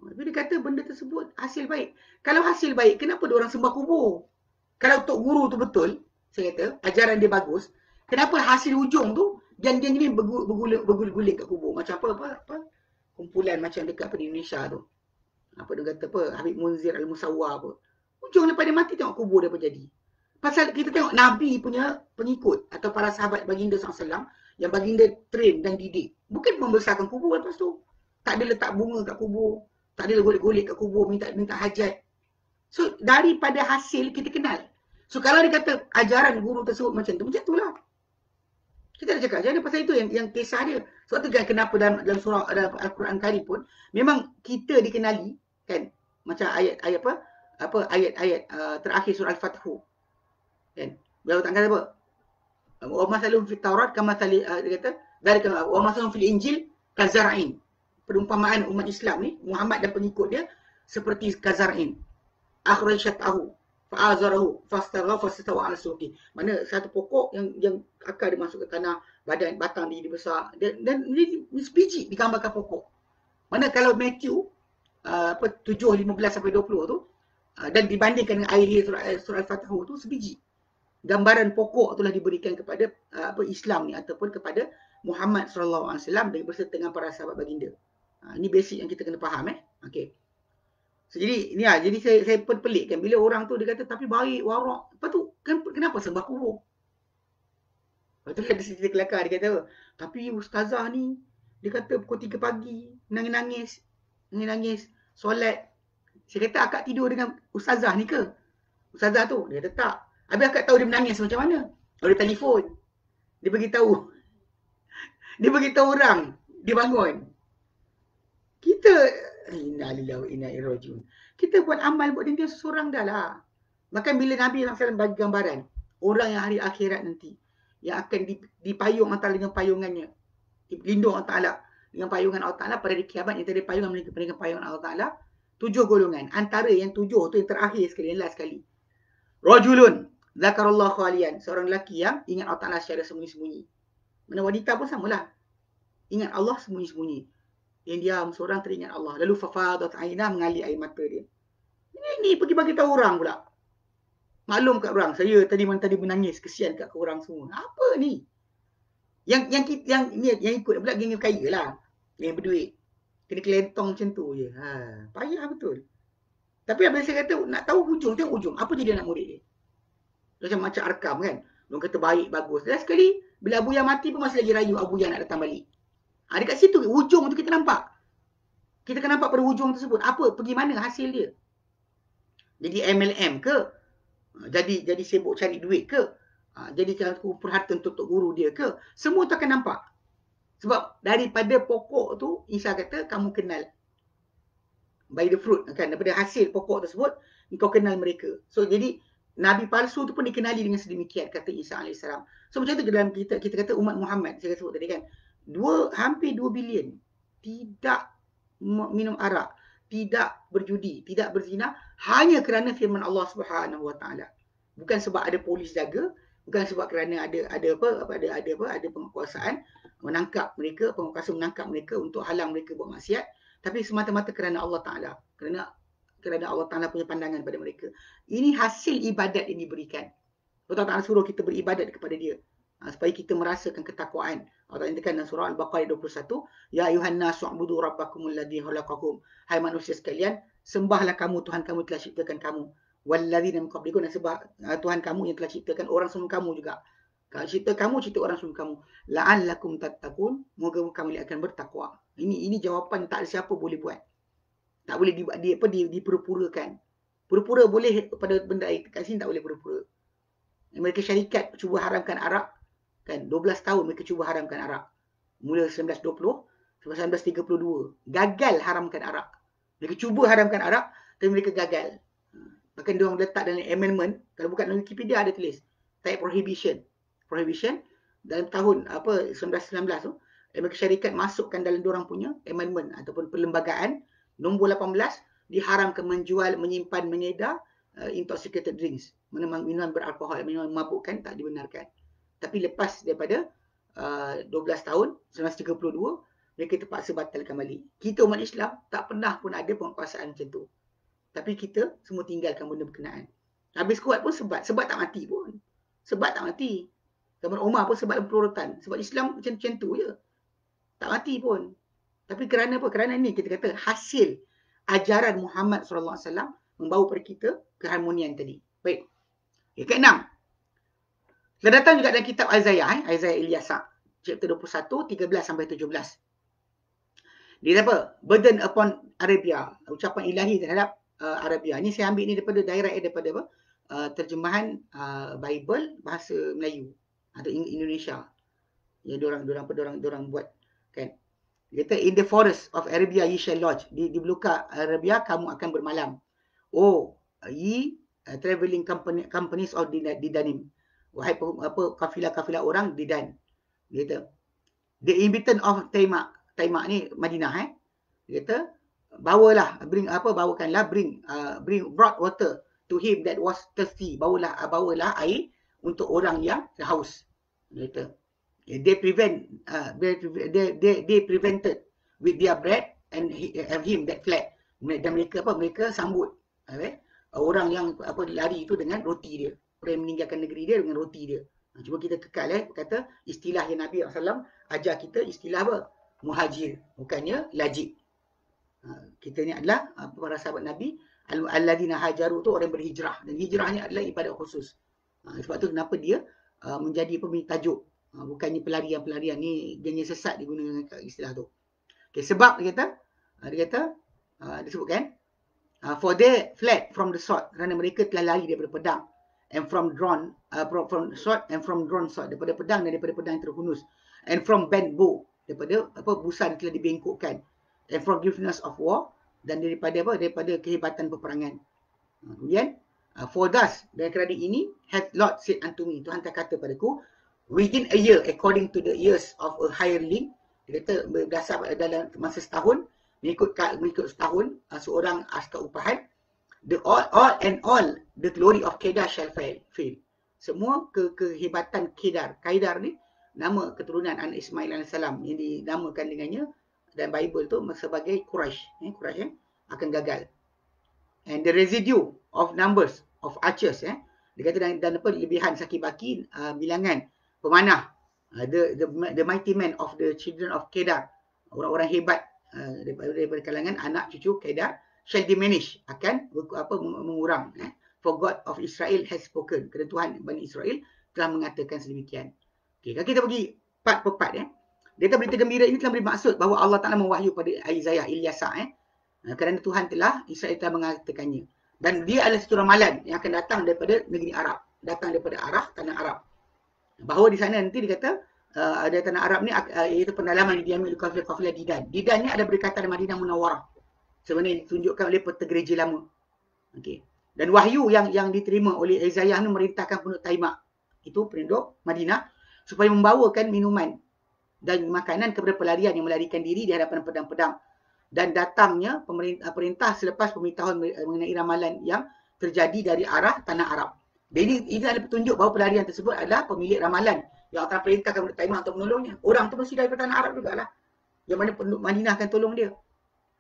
Tapi dia kata benda tersebut hasil baik. Kalau hasil baik, kenapa dia orang sembah kubur? Kalau Tok Guru tu betul, saya kata, ajaran dia bagus, Kenapa hasil hujung tu geng-geng ni berguling kat kubur. Macam apa kumpulan macam dekat di Indonesia tu. Apa dia kata apa, Habib Munzir Al-Musawwar apa. Hujung lepas dia mati tengok kubur dia apa jadi. Pasal kita tengok Nabi punya pengikut atau para sahabat baginda SAW yang baginda train dan didik. Bukan membesarkan kubur lepas tu. Tak ada letak bunga kat kubur. Tak ada golek-golek kat kubur minta hajat. So daripada hasil kita kenal. So kalau dia kata ajaran guru tersebut macam tu lah. Kita dah cakap jangan pasal itu yang kisah dia. Sebab tu kan kenapa dalam surah Al-Quran Karim pun memang kita dikenali kan macam ayat-ayat apa ayat-ayat terakhir surah Al-Fatih kan. Beliau kata apa? Wa masalun fit Taurat kama dia kata dalika wa masalun fil Injil kazar'in. Perumpamaan umat Islam ni Muhammad dan pengikut dia seperti kazar'in. Akhrajatahu fa'azarahu fastagha fastawa 'ala suqi. Mana satu pokok yang akar dia masuk ke tanah, batang dia besar dan ini sebiji digambarkan pokok. Mana kalau Matthew 7:15 sampai 20 tu dan dibandingkan dengan akhir surah Al-Fatih tu sebiji. Gambaran pokok itulah diberikan kepada Islam ni ataupun kepada Muhammad sallallahu alaihi wasallam beserta dengan para sahabat baginda. Ini basic yang kita kena faham okey. So, jadi ni jadi saya pun pelik kan bila orang tu dia kata tapi baik warak. Lepas tu kenapa sembah kubur? Lepas tu ada cerita kelakar dia kata tapi ustazah ni dia kata pukul 3 pagi nangis solat. Saya kata akak tidur dengan ustazah ni ke? Ustazah tu dia kata tak. Habis akak tahu dia menangis macam mana? Dia telefon. Dia beritahu. Dia beritahu orang dia bangun. Kita inna lillahi wa inna ilaihi rajiun. Kita buat amal buat dia seorang dah lah. Bahkan bila Nabi SAW bagi gambaran orang yang hari akhirat nanti yang akan dipayung antara dengan payungannya, dilindung Allah Ta'ala dengan payungan Allah Ta'ala pada hari kiamat yang tadi payungan dengan payungan Allah Ta'ala 7 golongan. Antara yang 7 tu yang terakhir sekali, yang last sekali. Rajulun zakarallahu khalian, seorang lelaki yang ingat Allah Ta'ala secara sembunyi-sembunyi. Mana wanita pun samalah. Ingat Allah sembunyi-sembunyi. Yang diam seorang teringat Allah. Lalu fafadat ainah, mengalir air mata dia. Ini pergi bagi tahu orang pula. Maklum kat orang, saya tadi menangis, kesian kat orang semua. Apa ni? Yang ikut pula geng kaya lah. Yang berduit. Kena kelentong macam tu je. Payah betul. Tapi apabila saya kata nak tahu hujung, tengok hujung. Apa jadi anak murid dia? Macam Arkam kan. Dia kata baik, bagus. Dan sekali, bila Abu Yang mati pun masih lagi rayu Abu Yang nak datang balik. Dekat situ, hujung tu kita nampak. Kita akan nampak pada hujung tersebut. Apa, pergi mana hasil dia. Jadi MLM ke? Jadi sibuk cari duit ke? Jadi kumpul harta untuk guru dia ke? Semua tu akan nampak. Sebab daripada pokok tu, Isa kata, kamu kenal. By the fruit, kan? Daripada hasil pokok tersebut, engkau kenal mereka. So, jadi, Nabi palsu tu pun dikenali dengan sedemikian, kata Isa AS. So, macam tu dalam kita kata umat Muhammad, saya sebut tadi kan. Hampir 2 bilion tidak minum arak, tidak berjudi, tidak berzina hanya kerana firman Allah Subhanahu Wa Taala. Bukan sebab ada polis jaga, bukan sebab kerana ada penguasaan menangkap mereka, penguasa menangkap mereka untuk halang mereka buat maksiat, tapi semata-mata kerana Allah Taala, kerana Allah Taala punya pandangan pada mereka. Ini hasil ibadat yang diberikan. Allah Taala suruh kita beribadat kepada Dia. Supaya kita merasakan ketakwaan. Allah nyatakan dalam surah Al-Baqarah 21, ya ayuhan nasu ubudu rabbakumul ladzi khalaqakum. Hai manusia sekalian, sembahlah kamu Tuhan kamu telah ciptakan kamu. Walladzina min qablikum, dan sembah Tuhan kamu yang telah ciptakan orang sebelum kamu juga. Kalau cipta orang sebelum kamu. La'allakum tattaqun, moga kamu akan bertakwa. Ini jawapan tak ada siapa boleh buat. Tak boleh dipura-purakan. Pura-pura boleh pada benda kat sini, tak boleh pura-pura. Mereka syarikat cuba haramkan arak. Kan 12 tahun mereka cuba haramkan arak. Mula 1920 sampai 1932. Gagal haramkan arak. Mereka cuba haramkan arak tapi mereka gagal. Bahkan dia orang letak dalam amendment, kalau bukan dalam Wikipedia ada tulis type prohibition. Prohibition dalam tahun 1919 tu, Amerika Syarikat masukkan dalam dia orang punya amendment ataupun perlembagaan nombor 18 diharamkan menjual, menyimpan, mengedar intoxicated drinks. Minuman beralkohol, minuman memabukkan tak dibenarkan. Tapi lepas daripada 12 tahun, 1932, mereka terpaksa batalkan balik. Kita umat Islam tak pernah pun ada penguasaan macam tu. Tapi kita semua tinggalkan benda berkenaan. Habis kuat pun sebat tak mati pun. Sebat tak mati. Zaman Umar pun sebab pemberontakan. Sebab Islam macam tu je. Tak mati pun. Tapi kerana apa? Kerana ni kita kata hasil ajaran Muhammad SAW membawa pada kita keharmonian tadi. Baik. Okay, keenam. Kita datang juga dalam kitab Isaiah, Isaiah Ilyasa, chapter 21, 13 sampai 17. Dia apa? Burden upon Arabia, ucapan ilahi terhadap Arabia. Ini saya ambil ni daripada direct daripada apa? Terjemahan Bible bahasa Melayu atau Indonesia. Ya, dorang buat kan. Dia kata, in the forest of Arabia ye shall lodge. Di belukar Arabia kamu akan bermalam. Oh, ye travelling companies of Didanim. Wahai kafilah-kafilah orang Didan. Dia kata, the inhabitant of Taimak ni Madinah Dia kata, bawakanlah brought water to him that was thirsty. Bawalah air untuk orang yang haus. Dia kata, they prevented with their bread and him that fled. Dan mereka sambut orang yang lari itu dengan roti dia. Orang yang meninggalkan negeri dia dengan roti dia. Cuma kita kekal kata istilah yang Nabi SAW ajar kita istilah apa? Muhajir, bukannya lajik. Kita ni adalah para sahabat Nabi alladzina hajaru tu orang berhijrah, dan hijrah ni adalah ibadat khusus. Sebab tu kenapa dia menjadi tajuk, bukannya pelarian ni dia sesat digunakan istilah tu. Okay, sebab dia sebutkan for they fled from the sword, kerana mereka telah lari daripada pedang, and from sword and from drawn sword, daripada pedang dan daripada pedang yang terhunus, and from bent bow, daripada busa yang telah dibengkokkan, and from giftedness of war, dan daripada kehebatan peperangan. Kemudian for thus, dan kerana ini hath Lord said unto me, Tuhan telah kata padaku, within a year according to the years of a hireling. Dia kata berdasar dalam masa setahun, mengikut setahun seorang askar upahan, all the glory of Kedar shall fail. Semua kehebatan Kedar ni nama keturunan anak Ismail AS yang dinamakan dengannya dan Bible tu sebagai Quraisy. Quraisy akan gagal. And the residue of numbers of archers, dia kata dan lebihan sakibaki bilangan pemanah, the mighty men of the children of Kedar, orang-orang hebat daripada kalangan anak cucu Kedar, shall diminish, akan mengurang. For God of Israel has spoken, kerana Tuhan Bani Israel telah mengatakan sedemikian. Okay, kalau kita pergi part per part, dia kata berita gembira ini telah beri maksud bahawa Allah Ta'ala mewahyu pada Isaiah Ilyasa, kerana Tuhan Israel telah mengatakannya. Dan dia adalah satu ramalan yang akan datang daripada negeri Arab, datang daripada tanah Arab. Bahawa di sana nanti dia kata ada tanah Arab ni iaitu pendalaman didiami oleh kafilah Didan. Didan ni ada berkaitan dengan Madinah Munawwarah, sebenarnya ditunjukkan oleh peta gereja lama. Okey. Dan wahyu yang diterima oleh Isaiah ni merintahkan penduduk Taimak, itu penduduk Madinah, supaya membawakan minuman dan makanan kepada pelarian yang melarikan diri di hadapan pedang-pedang. Dan datangnya perintah selepas pemberitahuan mengenai ramalan yang terjadi dari arah tanah Arab. Dan ini adalah petunjuk bahawa pelarian tersebut adalah pemilik ramalan yang akan perintahkan penduduk Taimak untuk menolongnya. Orang tu mesti daripada tanah Arab jugalah, yang mana penduduk Madinah akan tolong dia.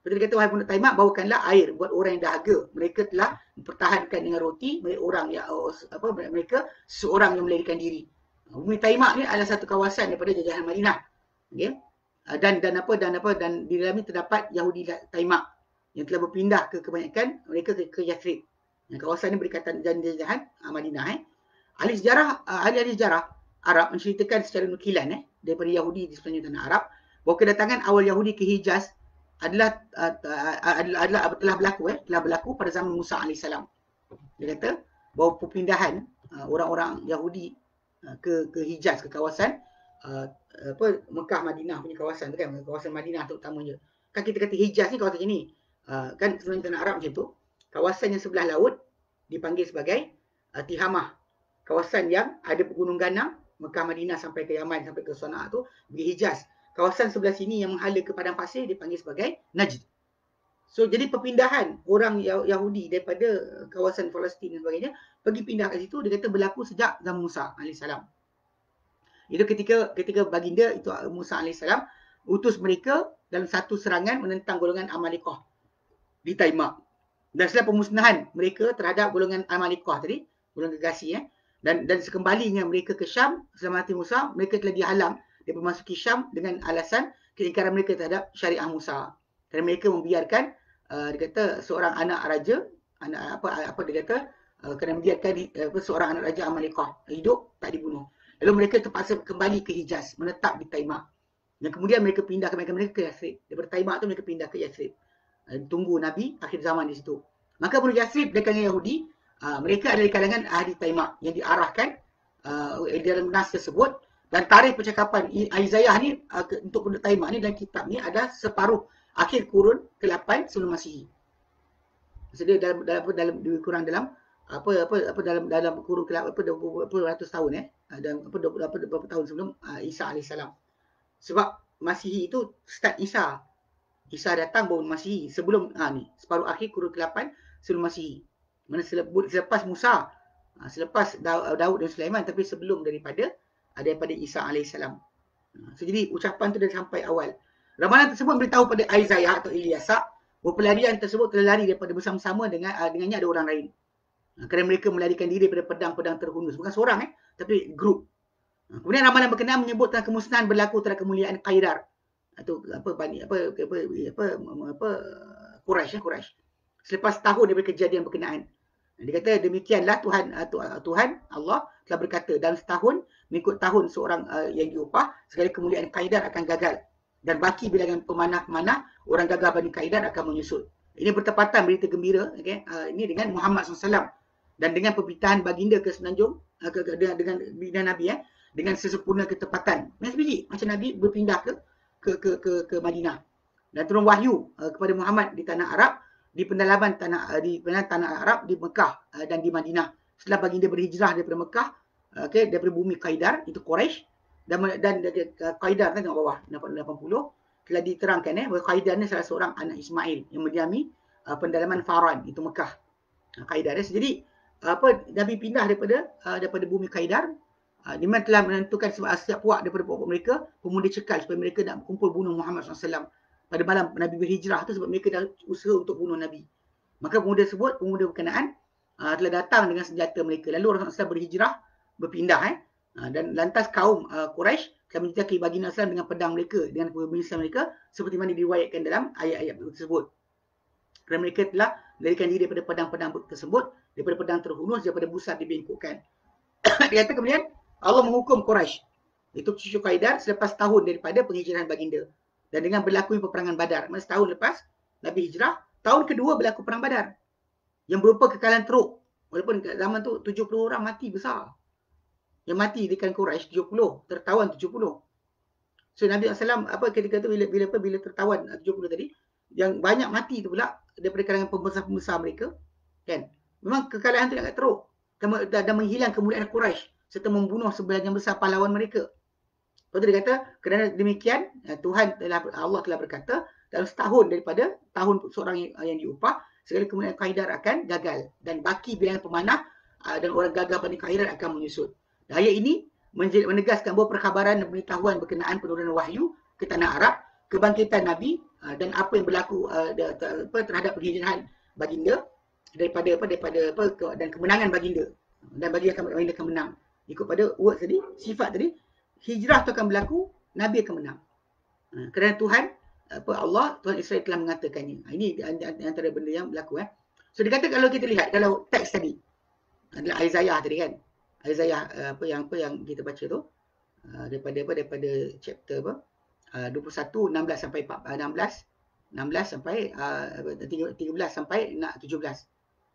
Betul kata, wahai penduduk Taimak, bawakanlah air buat orang yang dahaga. Mereka telah mempertahankan dengan roti mereka seorang yang melarikan diri. Bumi Taimak ni adalah satu kawasan daripada jajahan Madinah. Okay? Dan di dalamnya terdapat Yahudi Taimak yang telah berpindah ke kebanyakan mereka ke Yathrib. Yang kawasan ini berkaitan dengan jajahan Madinah. Ahli sejarah Arab menceritakan secara nukilan daripada Yahudi di sepanjang tanah Arab bahawa kedatangan awal Yahudi ke Hijaz adalah telah berlaku pada zaman Musa AS. Dia kata bahawa perpindahan orang-orang Yahudi ke Hijaz, ke kawasan Mekah Madinah punya kawasan tu kan, kawasan Madinah terutamanya. Kan kita kata Hijaz ni kawasan ni, kan sebenarnya tanah Arab macam tu. Kawasan yang sebelah laut dipanggil sebagai Tihamah. Kawasan yang ada pegunung ganang, Mekah Madinah sampai ke Yaman, sampai ke Sana'a tu di Hijaz. Kawasan sebelah sini yang menghala ke padang pasir dipanggil sebagai Najd. So jadi perpindahan orang Yahudi daripada kawasan Palestin dan sebagainya pergi pindah ke situ, dia kata berlaku sejak zaman Musa AS. Itu ketika baginda itu Musa AS utus mereka dalam satu serangan menentang golongan Amalikah di Taimak. Dan setelah pemusnahan mereka terhadap golongan Amalikah tadi, golongan gegasi, Dan sekembalinya mereka ke Syam selama mati Musa, mereka telah dihalang daripada memasuki Syam dengan alasan keingkaran mereka terhadap syariah Musa. Kerana mereka membiarkan dia kata seorang anak raja, apa dia kata kerana membiarkan seorang anak raja Amalikah hidup tak dibunuh. Lalu mereka terpaksa kembali ke Hijaz, menetap di Taimah. Dan kemudian mereka pindah mereka ke Yathrib. Daripada Taimah tu mereka pindah ke Yathrib. Tunggu Nabi akhir zaman di situ. Maka penduduk Yathrib dari kalangan Yahudi, mereka adalah di kalangan ahli Taimah yang diarahkan dalam nas tersebut. Dan tarikh percakapan Isaiah ni untuk penduduk Taimah ni dalam kitab ni ada separuh akhir kurun ke-8 sebelum Masihi. Maksudnya dalam lebih kurang dalam dalam kurun ke-8 berapa ratus tahun dalam berapa tahun sebelum Isa alaihissalam. Sebab Masihi itu start Isa. Isa datang baru Masihi sebelum ni separuh akhir kurun ke-8 sebelum Masihi. Mana selepas Musa, selepas Daud dan Sulaiman, tapi sebelum daripada Isa alaihissalam. So, jadi ucapan tu dah sampai awal. Ramalan tersebut beritahu pada Isaiah atau Ilyasa bahawa pelarian tersebut telah lari daripada bersama-sama dengannya ada orang lain. Kerana mereka melarikan diri daripada pedang-pedang terhunus. Bukan seorang tapi grup. Kemudian ramalan berkenaan menyebut tentang kemusnahan berlaku terhadap kemuliaan Qaidar atau Quraisy. Selepas tahun daripada kejadian berkenaan. Dia kata demikianlah Tuhan Allah telah berkata dalam setahun mengikut tahun seorang yang diupah segala kemuliaan Qaidar akan gagal. Dan baki bilangan pemanah-pemanah orang gagah Bani Qaidar akan menyusul. Ini bertepatan berita gembira ini dengan Muhammad SAW dan dengan pembintahan baginda ke semenanjung dengan bidang Nabi dengan sesempurna ketepatan. Sebiji macam Nabi berpindah ke Madinah dan turun wahyu kepada Muhammad di tanah Arab, di pendalaman tanah Arab di Mekah dan di Madinah. Setelah baginda berhijrah daripada Mekah, daripada bumi Qaidar itu Quraisy. Dan Qaidar kan tengok bawah 80 telah diterangkan bahawa Qaidar ni salah seorang anak Ismail yang mendiami pendalaman Faran itu Mekah. Qaidar jadi Nabi pindah daripada bumi Qaidar di mana telah menentukan sebab setiap puak daripada puak mereka pemuda cekal supaya mereka nak kumpul bunuh Muhammad SAW pada malam Nabi berhijrah tu sebab mereka dah usaha untuk bunuh Nabi. Maka pemuda berkenaan telah datang dengan senjata mereka. Lalu Rasulullah SAW berhijrah berpindah dan lantas kaum Quraisy telah menjejaki baginda Islam dengan pedang mereka, dengan pemisahan mereka seperti mana diriwayatkan dalam ayat-ayat tersebut. Kerana mereka telah melarikan diri daripada pedang-pedang tersebut, daripada pedang terhunus, daripada busar dibengkokkan. Dia kata kemudian Allah menghukum Quraisy, itu cucu Qaidar selepas tahun daripada penghijrahan baginda dan dengan berlakunya peperangan Badar. Maksudnya setahun lepas Nabi hijrah, tahun kedua berlaku perang Badar yang berupa kekalahan teruk. Walaupun zaman tu 70 orang mati besar. Yang mati di kalangan Quraisy 70, tertawan 70. So Nabi SAW ketika tu bila tertawan 70 tadi, yang banyak mati tu pula daripada kalangan pembesar-pembesar mereka, kan. Memang kekalahan tu agak teruk dan menghilang kemuliaan Quraisy serta membunuh sebahagian besar pahlawan mereka. Lepas tu dia kata, kerana demikian Allah telah berkata dalam setahun daripada tahun seorang yang diupah, segala kemuliaan Qaidar akan gagal dan baki bilangan pemanah dan orang gagah Bani Qaidar akan menyusul. Ayat ini menegaskan bahawa perkhabaran dan pengetahuan berkenaan penurunan wahyu ke tanah Arab, kebangkitan Nabi dan apa yang berlaku terhadap penghijrahan baginda dan kemenangan baginda dan baginda akan menang. Ikut pada word tadi, sifat tadi, hijrah tu akan berlaku, Nabi akan menang. Kerana Tuhan Tuhan Israel telah mengatakannya. Ini antara benda yang berlaku. So dia kata kalau kita lihat kalau teks tadi adalah Isaiah tadi kan. Isaiah apa yang kita baca tu daripada chapter 21 16 sampai 13 sampai 13 sampai 17.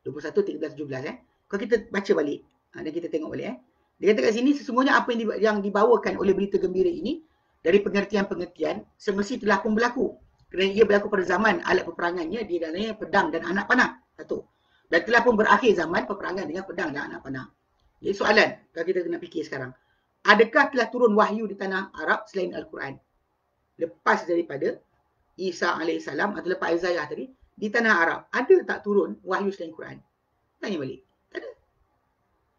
21 13 17 Kalau kita baca balik dan kita tengok balik dia kata kat sini sesungguhnya apa yang dibawakan oleh berita gembira ini dari pengertian-pengertian semestinya telah pun berlaku. Kerana ia berlaku pada zaman alat peperangannya di dalamnya pedang dan anak panah. Satu. Dan telah pun berakhir zaman peperangan dengan pedang dan anak panah. Jadi soalan kalau kita kena fikir sekarang. Adakah telah turun wahyu di tanah Arab selain Al-Quran? Lepas daripada Isa AS atau lepas Isaiah tadi, di tanah Arab, ada tak turun wahyu selain Quran? Tanya balik. Tak ada.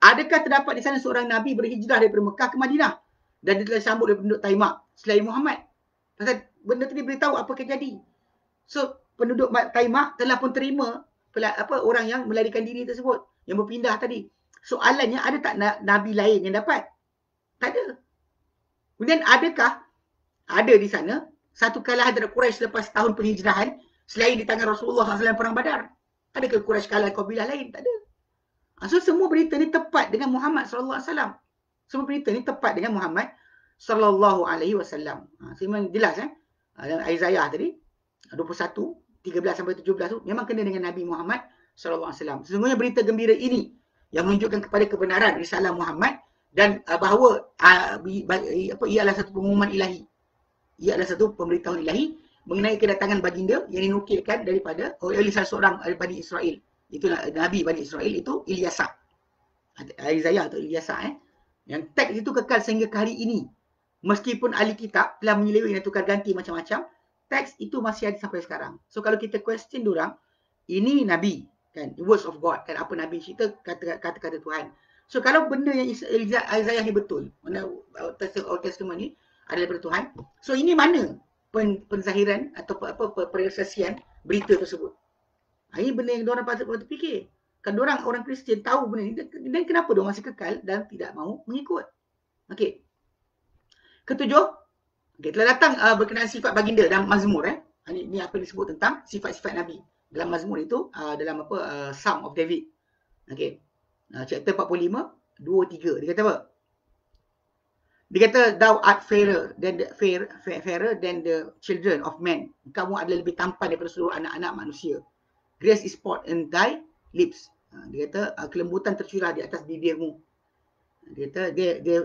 Adakah terdapat di sana seorang Nabi berhijrah daripada Mekah ke Madinah dan dia telah sambut dari penduduk Taimah selain Muhammad? Pasal benda tadi beritahu apa akan jadi. So, penduduk Taimah telah pun terima orang yang melarikan diri tersebut, yang berpindah tadi. Soalannya, ada tak nabi lain yang dapat? Tak ada. Kemudian adakah ada di sana satu kalah hadrat Quraisy lepas tahun penghijrahan selain di tangan Rasulullah SAW perang Badar? Adakah Quraisy kalah kabilah lain? Tak ada. So semua berita ni tepat dengan Muhammad SAW. Semua berita ni tepat dengan Muhammad SAW. So memang jelas dalam Isaiah tadi 21, 13 sampai 17 tu memang kena dengan Nabi Muhammad SAW. Sesungguhnya berita gembira ini yang menunjukkan kepada kebenaran risalah Muhammad dan bahawa ia adalah satu pengumuman ilahi. Ia adalah satu pemberitahuan ilahi mengenai kedatangan baginda yang dinukilkan daripada oleh salah seorang daripada Israel. Itulah Nabi Bani Israel itu Ilyasa. Isaiah atau Ilyasa Yang teks itu kekal sehingga ke hari ini. Meskipun ahli kitab telah menyeleweng dan tukar ganti macam-macam, teks itu masih ada sampai sekarang. So kalau kita question diorang, ini Nabi, kan, the words of God, kan, apa Nabi cerita, kata-kata Tuhan. So kalau benda yang Isaiah ni betul, mana Old Testament ni adalah daripada Tuhan, so ini mana penzahiran atau persaksian berita tersebut? Ini benda yang diorang patut fikir. Kan diorang orang Kristian tahu benda ni, dan kenapa diorang masih kekal dan tidak mahu mengikut. Okey. Ketujuh, telah datang berkenaan sifat baginda dalam Mazmur. Ini apa disebut tentang sifat-sifat Nabi. Dalam Mazmur itu, dalam Psalm of David. Okey. Chapter 45, 2-3. Dia kata apa? Dia kata, thou art fairer than the children of men. Kamu adalah lebih tampan daripada seluruh anak-anak manusia. Grace is poured in thy lips. Dia kata, kelembutan tercurah di atas bibirmu. Dia kata,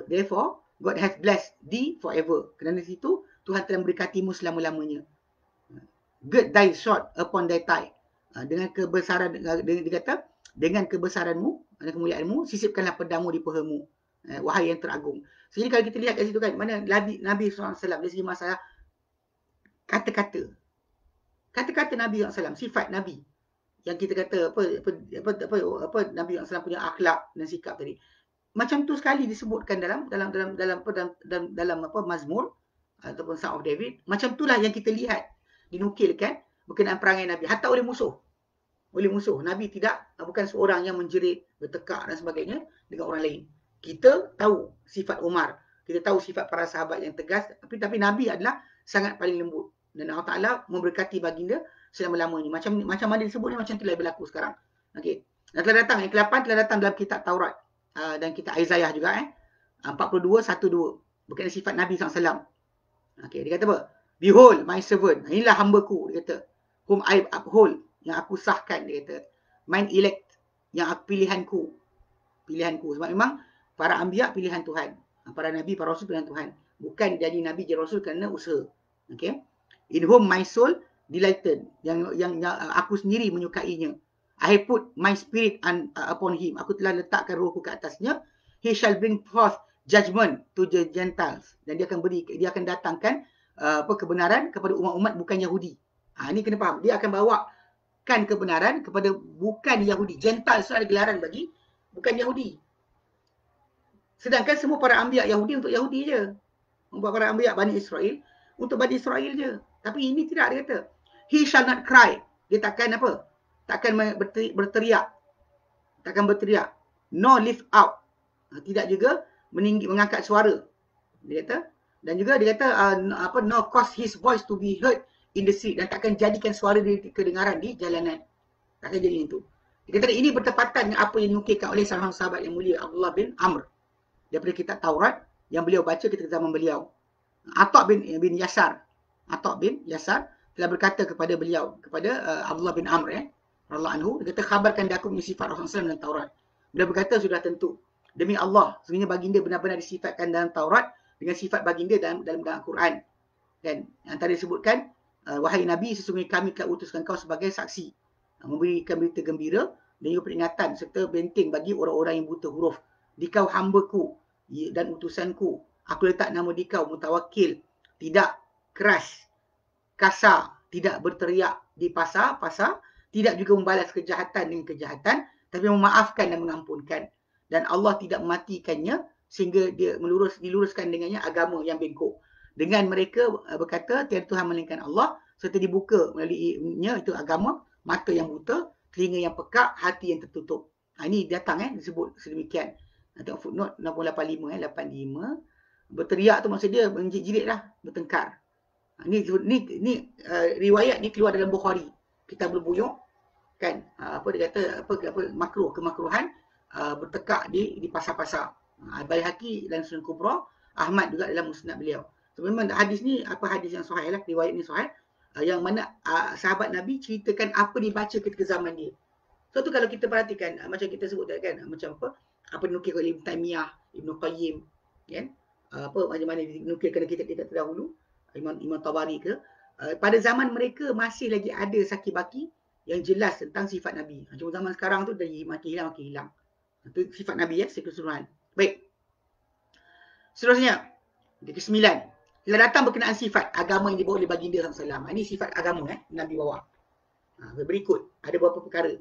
therefore, God has blessed thee forever. Kerana situ, Tuhan telah memberkatimu selama-lamanya. Gird thy sword upon thy thigh. Dengan kebesaran, dia kata, dengan kebesaranmu dan kemuliaanmu, sisipkanlah pedangmu di pahamu. Wahai yang teragung. Jadi kalau kita lihat kat situ kan, mana Nabi SAW dari segi masalah kata-kata. Kata-kata Nabi SAW, sifat Nabi. Yang kita kata apa Nabi SAW punya akhlak dan sikap tadi. Macam tu sekali disebutkan dalam Mazmur ataupun Psalm of David. Macam itulah yang kita lihat dinukilkan berkenaan perangai Nabi, hatta oleh musuh. Oleh musuh, Nabi bukan seorang yang menjerit, bertekak dan sebagainya dengan orang lain. Kita tahu sifat Umar, kita tahu sifat para sahabat yang tegas, tapi Nabi adalah sangat paling lembut. Dan Allah Ta'ala memberkati baginda selama-lamanya. Macam mana disebut ni, macam itulah berlaku sekarang. Okey. Dan telah datang, yang ke-8 telah datang dalam kitab Taurat dan kitab Isaiah juga 42, 1-2. Berkenaan sifat Nabi SAW. Okey, dia kata apa? Behold my servant. Inilah hamba-ku, dia kata. Whom I uphold, yang aku sahkan, dia kata. Mine elect, yang aku pilihanku. Sebab memang para anbiya pilihan Tuhan. Para nabi, para rasul pilihan Tuhan. Bukan jadi nabi, jadi rasul kerana usaha. Okey. In whom my soul delighted, yang aku sendiri menyukainya. I have put my spirit upon him. Aku telah letakkan rohku ke atasnya. He shall bring forth judgment to the Gentiles. Dan dia akan datangkan kebenaran kepada umat-umat bukan Yahudi. Ini kena faham. Dia akan bawakan kebenaran kepada bukan Yahudi. Gentiles itu ada gelaran bagi bukan Yahudi. Sedangkan semua para anbiya Yahudi untuk Yahudi je. Membuat para anbiya Bani Israel untuk Bani Israel je. Tapi ini tidak, dia kata. He shall not cry. Dia takkan apa? Takkan berteriak. Takkan berteriak. Nor lift out. Tidak juga mengangkat suara. Dia kata. Dan juga dia kata, nor cause his voice to be heard in the street. Dan takkan jadikan suara dia kedengaran di jalanan. Takkan jadi itu. Dia kata, ini bertepatan dengan apa yang dinukilkan oleh salah sahabat yang mulia, Abdullah bin Amr. Daripada kitab Taurat yang beliau baca ketika zaman beliau. Atta' bin Yasar. Atta' bin Yasar telah berkata kepada beliau, kepada Abdullah bin Amr, radhiyallahu anhu, dia kata, khabarkan aku punya sifat Rasulullah SAW dalam Taurat. Beliau berkata, sudah tentu. Demi Allah, sebenarnya baginda benar-benar disifatkan dalam Taurat dengan sifat baginda dalam Al-Quran. Dan antara disebutkan, wahai Nabi, sesungguhnya kami telah utuskan kau sebagai saksi. Memberikan berita gembira dan juga peringatan serta benteng bagi orang-orang yang buta huruf. Dikau hamba-Ku dan utusan-Ku. Aku letak nama dikau Mutawakkil. Tidak keras, kasar, tidak berteriak di pasar-pasar, tidak juga membalas kejahatan dengan kejahatan, tapi memaafkan dan mengampunkan. Dan Allah tidak mematikannya sehingga dia diluruskan dengannya agama yang bengkok. Dengan mereka berkata, tiada Tuhan melainkan Allah, serta dibuka melaluinya itu agama, mata yang buta, telinga yang pekak, hati yang tertutup. Ini datang disebut sedemikian. Tengok footnote 85 85. Berteriak tu maksud dia menjerit lah, bertengkar. Ni riwayat ni keluar dalam Bukhari. Kita berbuyuk kan, apa dia kata, apa makruh, kemakruhan bertekak di pasar-pasar. Baihaqi dan Sunan Kubra, Ahmad juga dalam musnad beliau. So, memang hadis ni hadis yang sahih lah, riwayat ni sahih, yang mana sahabat Nabi ceritakan apa dibaca ketika zaman dia. So tu kalau kita perhatikan, macam kita sebut tadi kan, macam apa dinukil oleh Ibn Taymiyah, Ibn Qayyim, kan? Apa macam mana dinukilkan kita terdahulu, Imam Tabari ke, pada zaman mereka masih lagi ada saki-baki yang jelas tentang sifat Nabi. Cuma zaman sekarang tu dari makin hilang. Itu sifat Nabi secara keseluruhan. Baik. Seterusnya, yang ke-9. Bila datang berkenaan sifat agama yang dibawa oleh baginda SAW. Ini sifat agama Nabi bawa. Berikut, ada beberapa perkara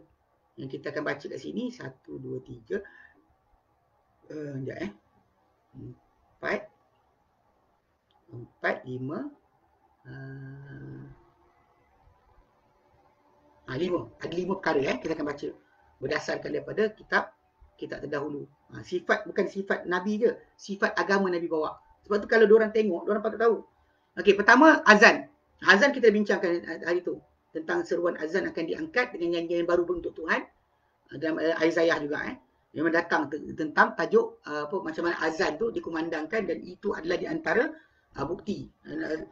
yang kita akan baca kat sini. 1, 2, 3. Sekejap 4, 5. 5. Ada 5 perkara kita akan baca berdasarkan daripada kitab terdahulu. Sifat bukan sifat Nabi je, sifat agama Nabi bawa. Sebab tu kalau diorang tengok, diorang patut tahu. Okey, pertama azan. Azan kita bincangkan hari tu tentang seruan azan akan diangkat dengan nyanyian baru untuk Tuhan. Dalam Aisyah juga memang datang tentang tajuk macam mana azan tu dikumandangkan, dan itu adalah di antara bukti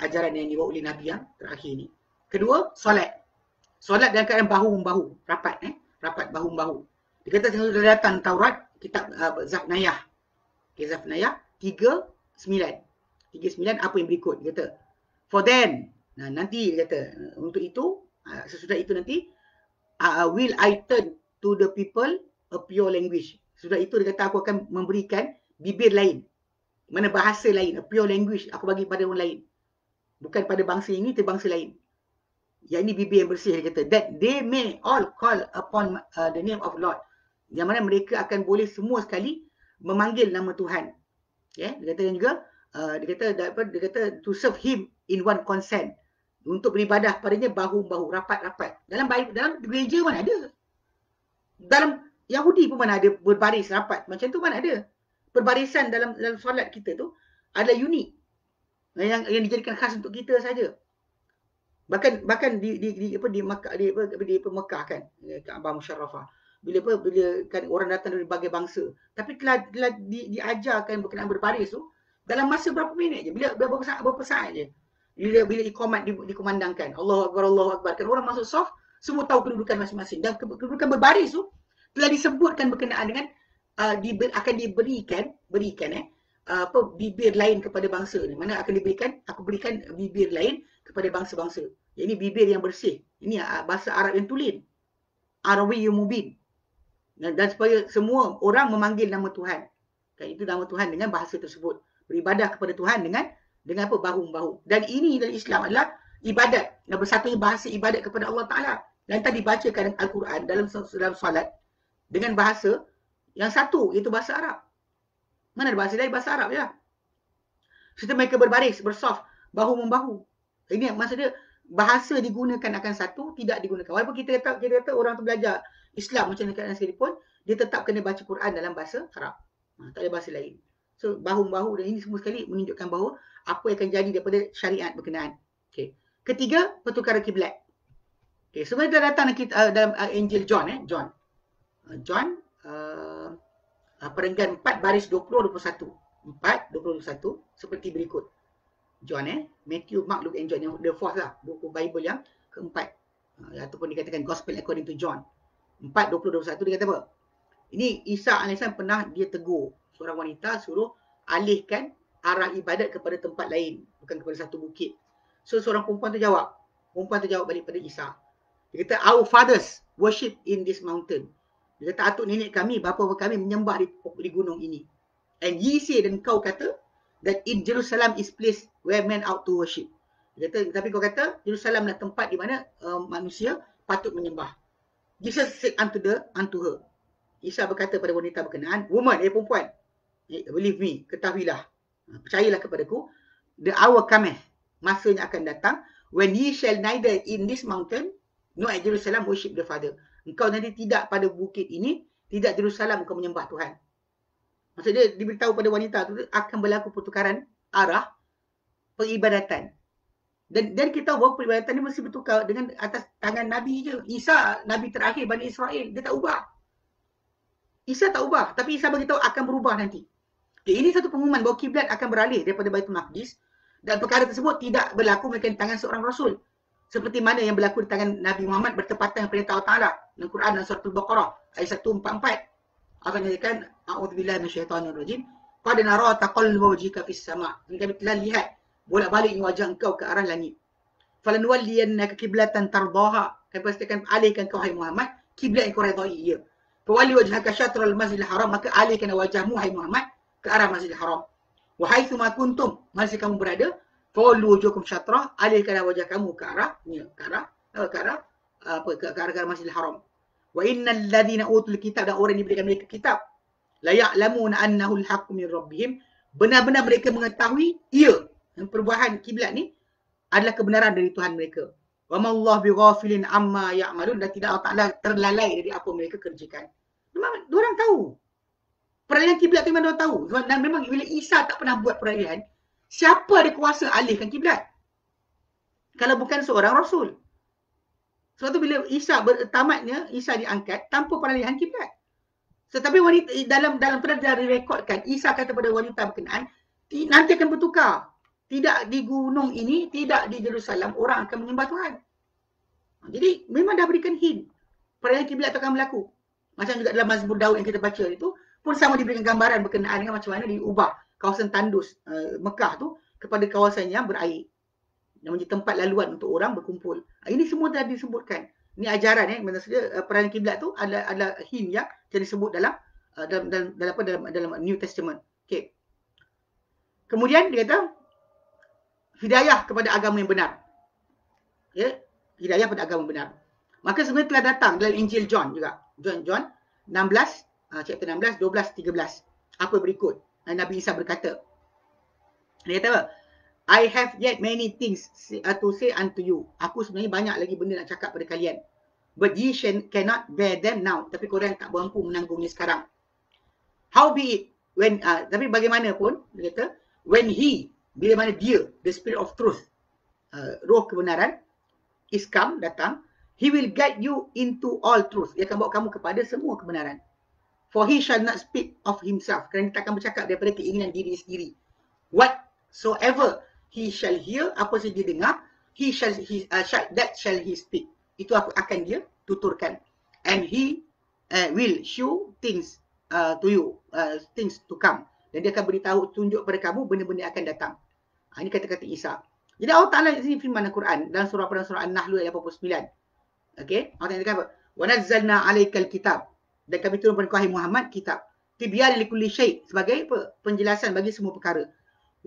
ajaran yang dibawa oleh Nabi yang terakhir ni. Kedua, solat. Solat dalam keadaan bahu-membahu, rapat bahu-membahu. Dia kata sudah datang Taurat, kitab Zafnayah. Okay, Zafnayah 3:9. 3:9 apa yang berikut? Dia kata, for then, nanti dia kata, untuk itu, sesudah itu nanti, will I turn to the people a pure language. Sudah itu dia kata, aku akan memberikan bibir lain. Mana bahasa lain, a pure language, aku bagi pada orang lain. Bukan pada bangsa ini, tapi bangsa lain. Yang ini bibir yang bersih, dia kata, that they may all call upon the name of Lord. Yang mana mereka akan boleh semua sekali memanggil nama Tuhan. Dia kata juga, dia kata to serve him in one consent. Untuk beribadah padanya bahu-bahu, rapat-rapat. Dalam gereja mana ada? Dalam Yahudi pun mana ada berbaris rapat. Macam tu mana ada? Perbarisan dalam solat kita tu adalah unik. Yang dijadikan khas untuk kita saja. Bahkan di Mekah kan, Kaabah Musharrafah. Bila kan orang datang dari berbagai bangsa, tapi telah diajarkan berkenaan berbaris tu dalam masa berapa minit je, bila berapa saat je. Bila iqamat dikumandangkan, Allahu Akbar, kan orang masuk saf, semua tahu kedudukan masing-masing, dan kedudukan berbaris tu telah disebutkan berkenaan dengan akan diberikan bibir lain kepada bangsa ni. Mana akan diberikan, aku berikan bibir lain kepada bangsa-bangsa. Ini bibir yang bersih. Ini bahasa Arab yang tulen. Arabiyyun mubin. Dan supaya semua orang memanggil nama Tuhan. Dan itu nama Tuhan dengan bahasa tersebut. Beribadah kepada Tuhan dengan apa? Bahu-bahu. Dan ini dalam Islam adalah ibadat. Dan bersatunya bahasa ibadat kepada Allah Ta'ala. Dan tadi bacakan Al-Quran dalam solat dengan bahasa yang satu, iaitu bahasa Arab. Mana ada bahasa lain? Bahasa Arab je lah. Serta mereka berbaris, bersaf, bahu-membahu. Ini maksudnya bahasa digunakan akan satu, tidak digunakan. Walaupun kita kata orang tu belajar Islam macam dekat sekalipun, dia tetap kena baca Quran dalam bahasa Arab. Tak ada bahasa lain. So bahu-membahu, dan ini semua sekali menunjukkan bahawa apa yang akan jadi daripada syariat berkenaan. Okay. Ketiga, pertukaran kiblat. Okay, sebenarnya dah datang dalam Injil John. John perenggan 4 baris 20-21. 4-21 seperti berikut. John Matthew, Mark, Luke and John, yang the fourth lah, buku Bible yang keempat, ataupun dikatakan Gospel according to John. 4:20-21 dia kata apa? Ini Isa AS pernah dia tegur seorang wanita, suruh alihkan arah ibadat kepada tempat lain, bukan kepada satu bukit. So seorang perempuan tu jawab balik pada Isa. Dia kata, our fathers worship in this mountain. Dia kata, atuk nenek kami, bapa kami menyembah di gunung ini. And ye say, dan kau kata that in Jerusalem is place where men ought to worship. Dia kata, tapi kau kata Jerusalem adalah tempat di mana manusia patut menyembah. Jesus said unto her. Isa berkata pada wanita berkenaan, woman, perempuan, believe me, ketahuilah, percayalah kepadaku, the hour cometh, masanya akan datang, when ye shall neither in this mountain nor at Jerusalem worship the Father. Engkau nanti tidak pada bukit ini tidak Jerusalem kau menyembah Tuhan. Maksudnya diberitahu pada wanita tu akan berlaku pertukaran arah peribadatan. Dan kita tahu bahawa peribadatan ni mesti bertukar dengan atas tangan Nabi je. Isa, Nabi terakhir Bani Israel, dia tak ubah. Isa tak ubah, tapi Isa beritahu akan berubah nanti. Okay, ini satu pengumuman bahawa kiblat akan beralih daripada Baitul Maqdis dan perkara tersebut tidak berlaku melainkan di tangan seorang Rasul. Seperti mana yang berlaku di tangan Nabi Muhammad bertepatan dengan perintah Allah Ta'ala dalam Quran dan surah Al-Baqarah ayat 144. Allah menyatakan a'udzubillahi minasyaitonirrajim qad nara taqalluba wajhika fis sama'. Kami telah lihat bolak-balik wajah engkau ke arah langit. Falanuwalliyannaka qiblatan tardaha. Kami pastikan alihkan kau hai Muhammad kiblat yang kau redai ia. Fawalli wajhaka syatral masjidil haram, maka alihkan wajahmu hai Muhammad ke arah Masjidil Haram. Wa haitsu ma kuntum, masih kamu berada, fawallu wujuhakum syatrah, alihkan wajah kamu ke arah Masjidil Haram. Wa innal ladzina utul kitab, dan orang yang diberikan mereka kitab, la ya'lamuna annahu al-haqqu min rabbihim, benar-benar mereka mengetahui perubahan kiblat ni adalah kebenaran dari Tuhan mereka. Wa ma Allah bighafilin amma ya'malun, dan tidak Allah Taala terlalai dari apa mereka kerjakan. Memang diorang tahu. Peralihan kiblat tu memang diorang tahu. Dan memang bila Isa tak pernah buat peralihan, siapa ada kuasa alihkan kiblat? Kalau bukan seorang Rasul. Sebab tu bila Isa tamatnya, Isa diangkat tanpa peralihan kiblat. Tetapi wanita dalam pernah direkodkan, Isa kata pada wanita berkenaan, nanti akan bertukar. Tidak di gunung ini, tidak di Jerusalem, orang akan menyembah Tuhan. Jadi memang dah berikan hint. Peralihan kiblat akan berlaku. Macam juga dalam Mazmur Daud yang kita baca itu, pun sama diberikan gambaran berkenaan dengan macam mana diubah kawasan tandus Mekah tu kepada kawasan yang berair. Yang menjadi tempat laluan untuk orang berkumpul. Ini semua dah disebutkan. Ini ajaran maksudnya peralihan kiblat tu adalah hint yang jadi disebut dalam New Testament. Okey. Kemudian dia kata hidayah kepada agama yang benar. Ya, hidayah kepada agama yang benar. Maka sebenarnya telah datang dalam Injil John juga. John 16 chapter 16, 12, 13. Apa berikut? Nabi Isa berkata. Dia kata apa? I have yet many things to say unto you. Aku sebenarnya banyak lagi benda nak cakap pada kalian. But ye cannot bear them now. Tapi korang tak mampu menanggungnya sekarang. How be it? Tapi bagaimanapun, dia kata, bila mana dia, the spirit of truth, roh kebenaran, is come, datang, he will guide you into all truth. Dia akan bawa kamu kepada semua kebenaran. For he shall not speak of himself. Kerana dia takkan bercakap daripada keinginan diri sendiri. Whatsoever he shall hear, apa saja dia dengar, that shall he speak. Itu akan dia tuturkan. And he will show things to you, things to come. Dan dia akan beritahu, tunjuk kepada kamu benda-benda yang akan datang. Ini kata-kata Isa. Jadi Allah Ta'ala di sini firman Al-Quran dalam surah An-Nahl ayat 89. Okey, Allah Ta'ala kata apa? Wa nazzalna 'alaikal kitab. Dan kami turunkan kepada Muhammad kitab. Tibyan likulli syai', sebagai penjelasan bagi semua perkara.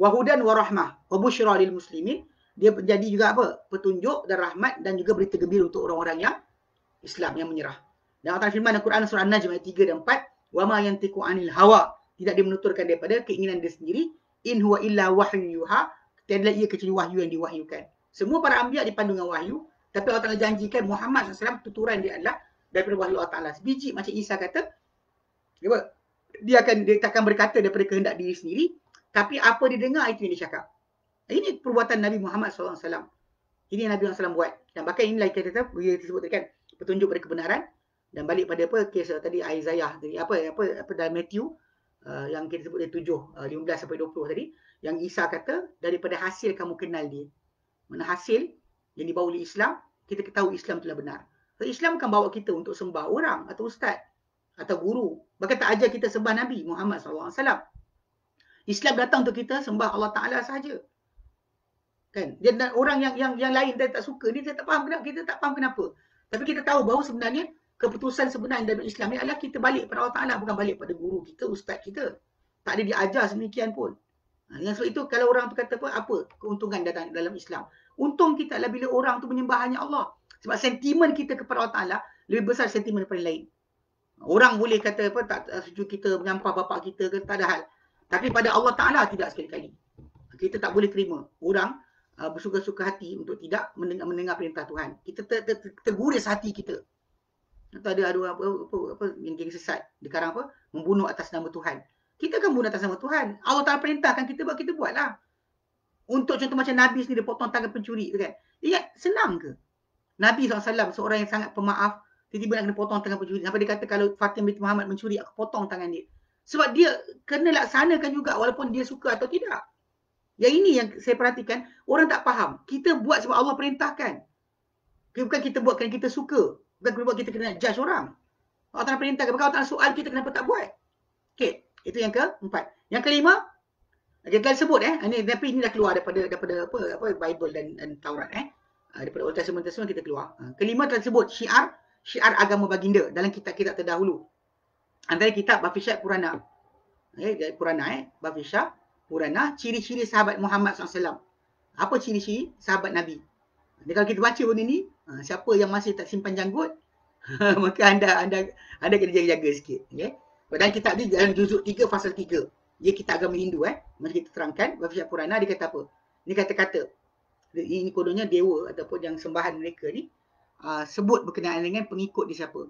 Wa hudan wa rahmah wa busyra lil muslimin. Dia menjadi juga apa? Petunjuk dan rahmat dan juga berita gembira untuk orang-orang yang Islam yang menyerah. Dan Allah Ta'ala firman Al-Quran surah An-Najm ayat 3 dan 4, wa ma yantiqu 'anil hawa. Tidak dia menuturkan daripada keinginan dia sendiri. In huwa illa wahyu yuha. Tiadalah ia kecuali wahyu yang diwahyukan. Semua para anbiya dipandu dengan wahyu. Tapi Allah Ta'ala janjikan Muhammad SAW tuturan dia adalah daripada wahyu Allah Ta'ala. Sebiji macam Isa kata, dia takkan berkata daripada kehendak diri sendiri, tapi apa dia dengar itu yang dia cakap. Ini perbuatan Nabi Muhammad SAW. Ini yang Nabi SAW buat. Dan bahkan inilah kita kata, dia disebut kan, petunjuk pada kebenaran. Dan balik pada kes tadi Isaiah tadi, apa dalam Matthew, yang kita sebut dia 7, 15 sampai 20 tadi, yang Isa kata, daripada hasil kamu kenal dia. Mana hasil yang dibawa oleh Islam, kita ketahui Islam telah benar. So, Islam akan bawa kita untuk sembah orang atau ustaz atau guru. Bahkan tak ajar kita sembah Nabi Muhammad SAW. Islam datang untuk kita sembah Allah Ta'ala sahaja. Kan? Dan orang yang lain dia tak suka, dia tak faham kenapa, kita tak faham kenapa. Tapi kita tahu bahawa sebenarnya keputusan sebenarnya dalam Islam ni adalah kita balik pada Allah Ta'ala, bukan balik pada guru kita, ustaz kita. Tak ada diajar sedemikian pun. Yang sebab itu kalau orang tu kata apa keuntungan datang dalam Islam? Untung kita adalah bila orang tu menyembah hanya Allah. Sebab sentimen kita kepada Allah Ta'ala lebih besar sentimen daripada lain. Orang boleh kata tak setuju kita menyampah bapa kita ke, tak ada hal. Tapi pada Allah Ta'ala tidak sekali-kali. Kita tak boleh terima orang bersuka-suka hati untuk tidak mendengar perintah Tuhan. Kita terguris hati kita. Atau ada apa geng sesat sekarang apa membunuh atas nama Tuhan. Kita kan bunuh atas nama Tuhan. Allah Taala perintahkan kita buat, kita buatlah. Untuk contoh macam Nabi sendiri dia potong tangan pencuri tu kan. Ingat senang ke? Nabi SAW seorang yang sangat pemaaf, tiba-tiba nak kena potong tangan pencuri. Sampai dia kata kalau Fatimah binti Muhammad mencuri, aku potong tangan dia. Sebab dia kena laksanakan juga walaupun dia suka atau tidak. Yang ini yang saya perhatikan, orang tak faham. Kita buat sebab Allah perintahkan. Bukan kita buat kerana kita suka. Bukan kita buat kita kena judge orang. Allah Ta'ala perintahkan. Bukan Allah Ta'ala soal kita kenapa tak buat. Okay, itu yang keempat. Yang kelima, kita telah sebut tapi ini dah keluar daripada apa Bible dan Taurat daripada Old Testament kita keluar. Kelima telah sebut syiar agama baginda dalam kitab-kitab terdahulu. Antara kitab Bafishat Purana. Purana Bafishat Purana, ciri-ciri sahabat Muhammad SAW. Apa ciri-ciri sahabat Nabi? Jadi kalau kita baca benda ni, siapa yang masih tak simpan janggut, maka anda kena jaga-jaga sikit. Okay? Dalam kitab ni dalam juzuk 3 fasal 3. Dia kitab agama Hindu Mari kita terangkan Bafishat Purana dia kata apa? Ini kata-kata. Ini kononnya dewa ataupun yang sembahan mereka ni sebut berkenaan dengan pengikut dia siapa.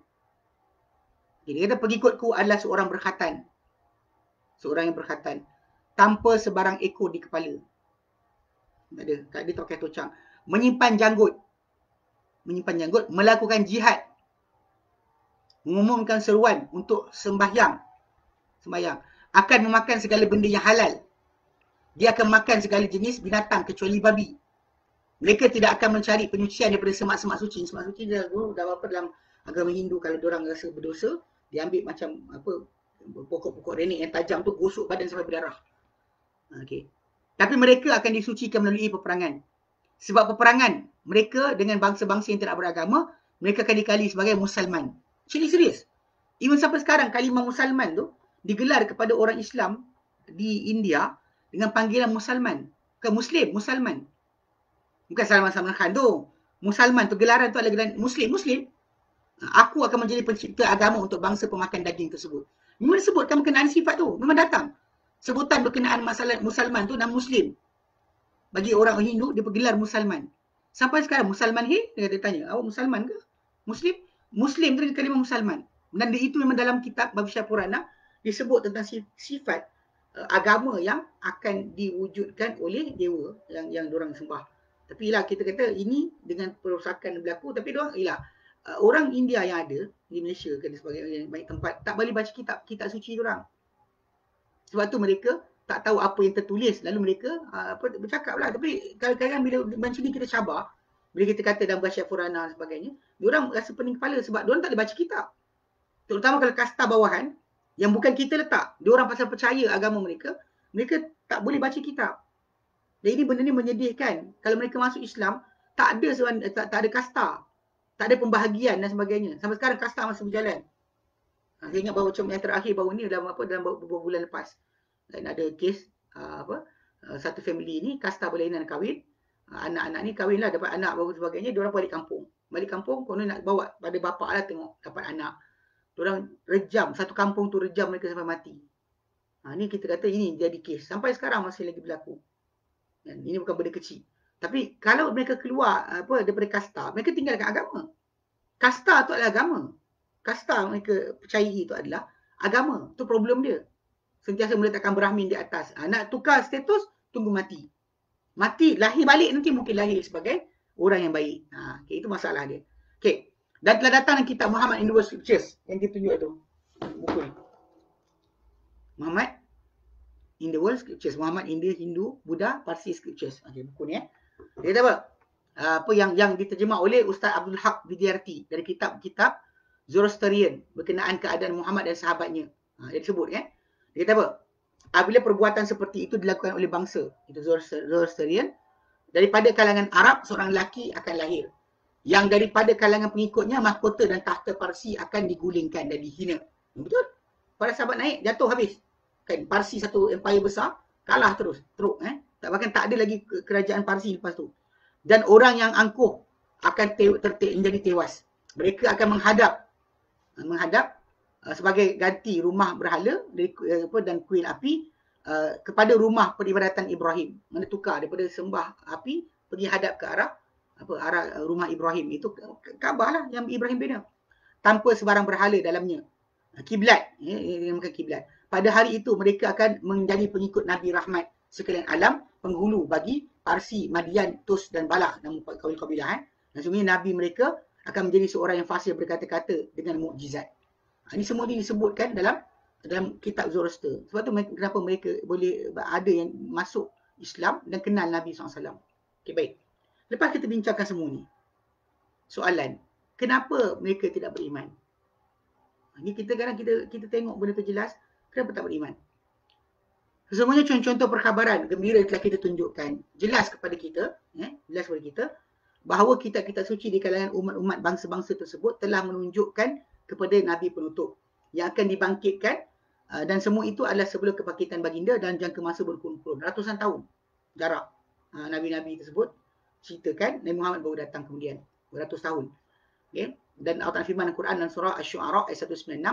Dia kata pengikutku adalah seorang berkhatan. Seorang yang berkhatan tanpa sebarang ekor di kepala. Tak ada, kat dia pakai tocang. Menyimpan janggut, melakukan jihad, mengumumkan seruan untuk sembahyang, akan memakan segala benda yang halal. Dia akan makan segala jenis binatang kecuali babi. Mereka tidak akan mencari penyucian daripada semak-semak suci. Semak suci dah apa dalam agama Hindu, kalau diorang rasa berdosa, dia ambil macam apa pokok-pokok renek yang tajam tu, gosok badan sampai berdarah. Okay. Tapi mereka akan disucikan melalui peperangan. Sebab peperangan mereka dengan bangsa-bangsa yang tidak beragama, mereka akan dikali sebagai Musliman. Serius. Even sampai sekarang kalimah Musliman tu digelar kepada orang Islam di India dengan panggilan Musliman. Bukan Muslim, Musliman. Bukan Salman Khan tu. Musliman tu, gelaran tu adalah Muslim. Aku akan menjadi pencipta agama untuk bangsa pemakan daging tersebut. Memang disebutkan berkenaan sifat tu. Memang datang. Sebutan berkenaan masalah Musliman tu nama Muslim. Bagi orang Hindu, dia bergelar Musliman. Sampai sekarang, Musliman dia tanya, awak Musliman ke? Muslim? Muslim tu kalimah Musliman. Dan itu memang dalam kitab Bafishat Purana disebut tentang sifat agama yang akan diwujudkan oleh dewa yang diorang sembah. Tapi ialah kita kata ini dengan perosakan berlaku, tapi diorang ialah orang India yang ada di Malaysia ke sebagai banyak tempat tak boleh baca kitab suci diorang. Sebab tu mereka tak tahu apa yang tertulis, lalu mereka bercakap lah. Tapi kadang-kadang bila macam ni kita cabar, bila kita kata dalam Bafishat Purana dan sebagainya, diorang rasa pening kepala sebab diorang tak boleh baca kitab. Terutama kalau kasta bawahan yang bukan kita letak, diorang pasal percaya agama mereka tak boleh baca kitab. Dan ini benda ni menyedihkan. Kalau mereka masuk Islam, tak ada kasta, tak ada pembahagian dan sebagainya. Sampai sekarang kasta masih berjalan. Saya ingat baru macam yang terakhir baru ni dalam beberapa bulan lepas. Dan ada kes satu family ni kasta berlainan kahwin. Anak-anak ni kahwin lah, dapat anak baru sebagainya, diorang balik kampung. Konon nak bawa pada bapak lah tengok dapat anak. Diorang rejam, satu kampung tu rejam mereka sampai mati. Ni kita kata ini jadi kes. Sampai sekarang masih lagi berlaku. Dan ini bukan benda kecil. Tapi kalau mereka keluar daripada kasta, mereka tinggalkan agama. Kasta tu adalah agama. Kasta mereka percayai itu adalah agama. Itu problem dia. Sentiasa meletakkan Brahmin di atas. Nak tukar status, tunggu mati. Mati, lahir balik nanti mungkin lahir sebagai orang yang baik. Okay, itu masalah dia. Okay. Dan telah datang dalam kitab Muhammad in the World Scriptures yang kita tunjuk tu. Buku ni. Muhammad in the World Scriptures. Muhammad in the Hindu, Buddha, Parsi Scriptures. Okay, buku ni Dia kata apa? Apa yang diterjemah oleh Ustaz Abdul Haq Vidyarthi dari kitab-kitab Zoroastrian berkenaan keadaan Muhammad dan sahabatnya. Dia disebut kan? Dia kata apa? Apabila perbuatan seperti itu dilakukan oleh bangsa, itu Zoroastrian, daripada kalangan Arab, seorang lelaki akan lahir. Yang daripada kalangan pengikutnya, mahkota dan tahta Parsi akan digulingkan dan dihina. Betul? Para sahabat naik, jatuh habis. Kan Parsi satu empire besar, kalah terus. Bahkan tak ada lagi kerajaan Parsi lepas tu. Dan orang yang angkuh akan menjadi tewas. Mereka akan menghadap sebagai ganti rumah berhala dan kuil api kepada rumah peribadatan Ibrahim. Mana tukar daripada sembah api pergi hadap ke arah rumah Ibrahim. Itu Kaabah lah yang Ibrahim bina. tanpa sebarang berhala dalamnya. Kiblat, dinamakan kiblat. Pada hari itu mereka akan menjadi pengikut Nabi Rahmat sekalian alam, penghulu bagi Parsi, Madian, Tus dan Balah, nama kabilah. Dan sebenarnya Nabi mereka akan menjadi seorang yang fasih berkata-kata dengan mukjizat. Ini semua disebutkan dalam kitab Zoroaster. Sebab tu kenapa mereka boleh ada yang masuk Islam dan kenal Nabi SAW. Okay, baik. Lepas kita bincangkan semua ni, soalan, kenapa mereka tidak beriman? Ini kita kadang kita tengok benda tu jelas, kenapa tak beriman? Sesungguhnya contoh-contoh perkhabaran gembira telah kita tunjukkan jelas kepada kita, bahawa kitab-kitab suci di kalangan umat-umat bangsa-bangsa tersebut telah menunjukkan kepada Nabi penutup yang akan dibangkitkan, dan semua itu adalah sebelum kebangkitan baginda dan jangka masa berkurun-kurun, ratusan tahun jarak. Nabi-nabi tersebut ceritakan Nabi Muhammad baru datang kemudian beratus tahun. Okay? Dan Allah Ta'ala firman Al-Quran dan surah Asy-Syu'ara ayat 196,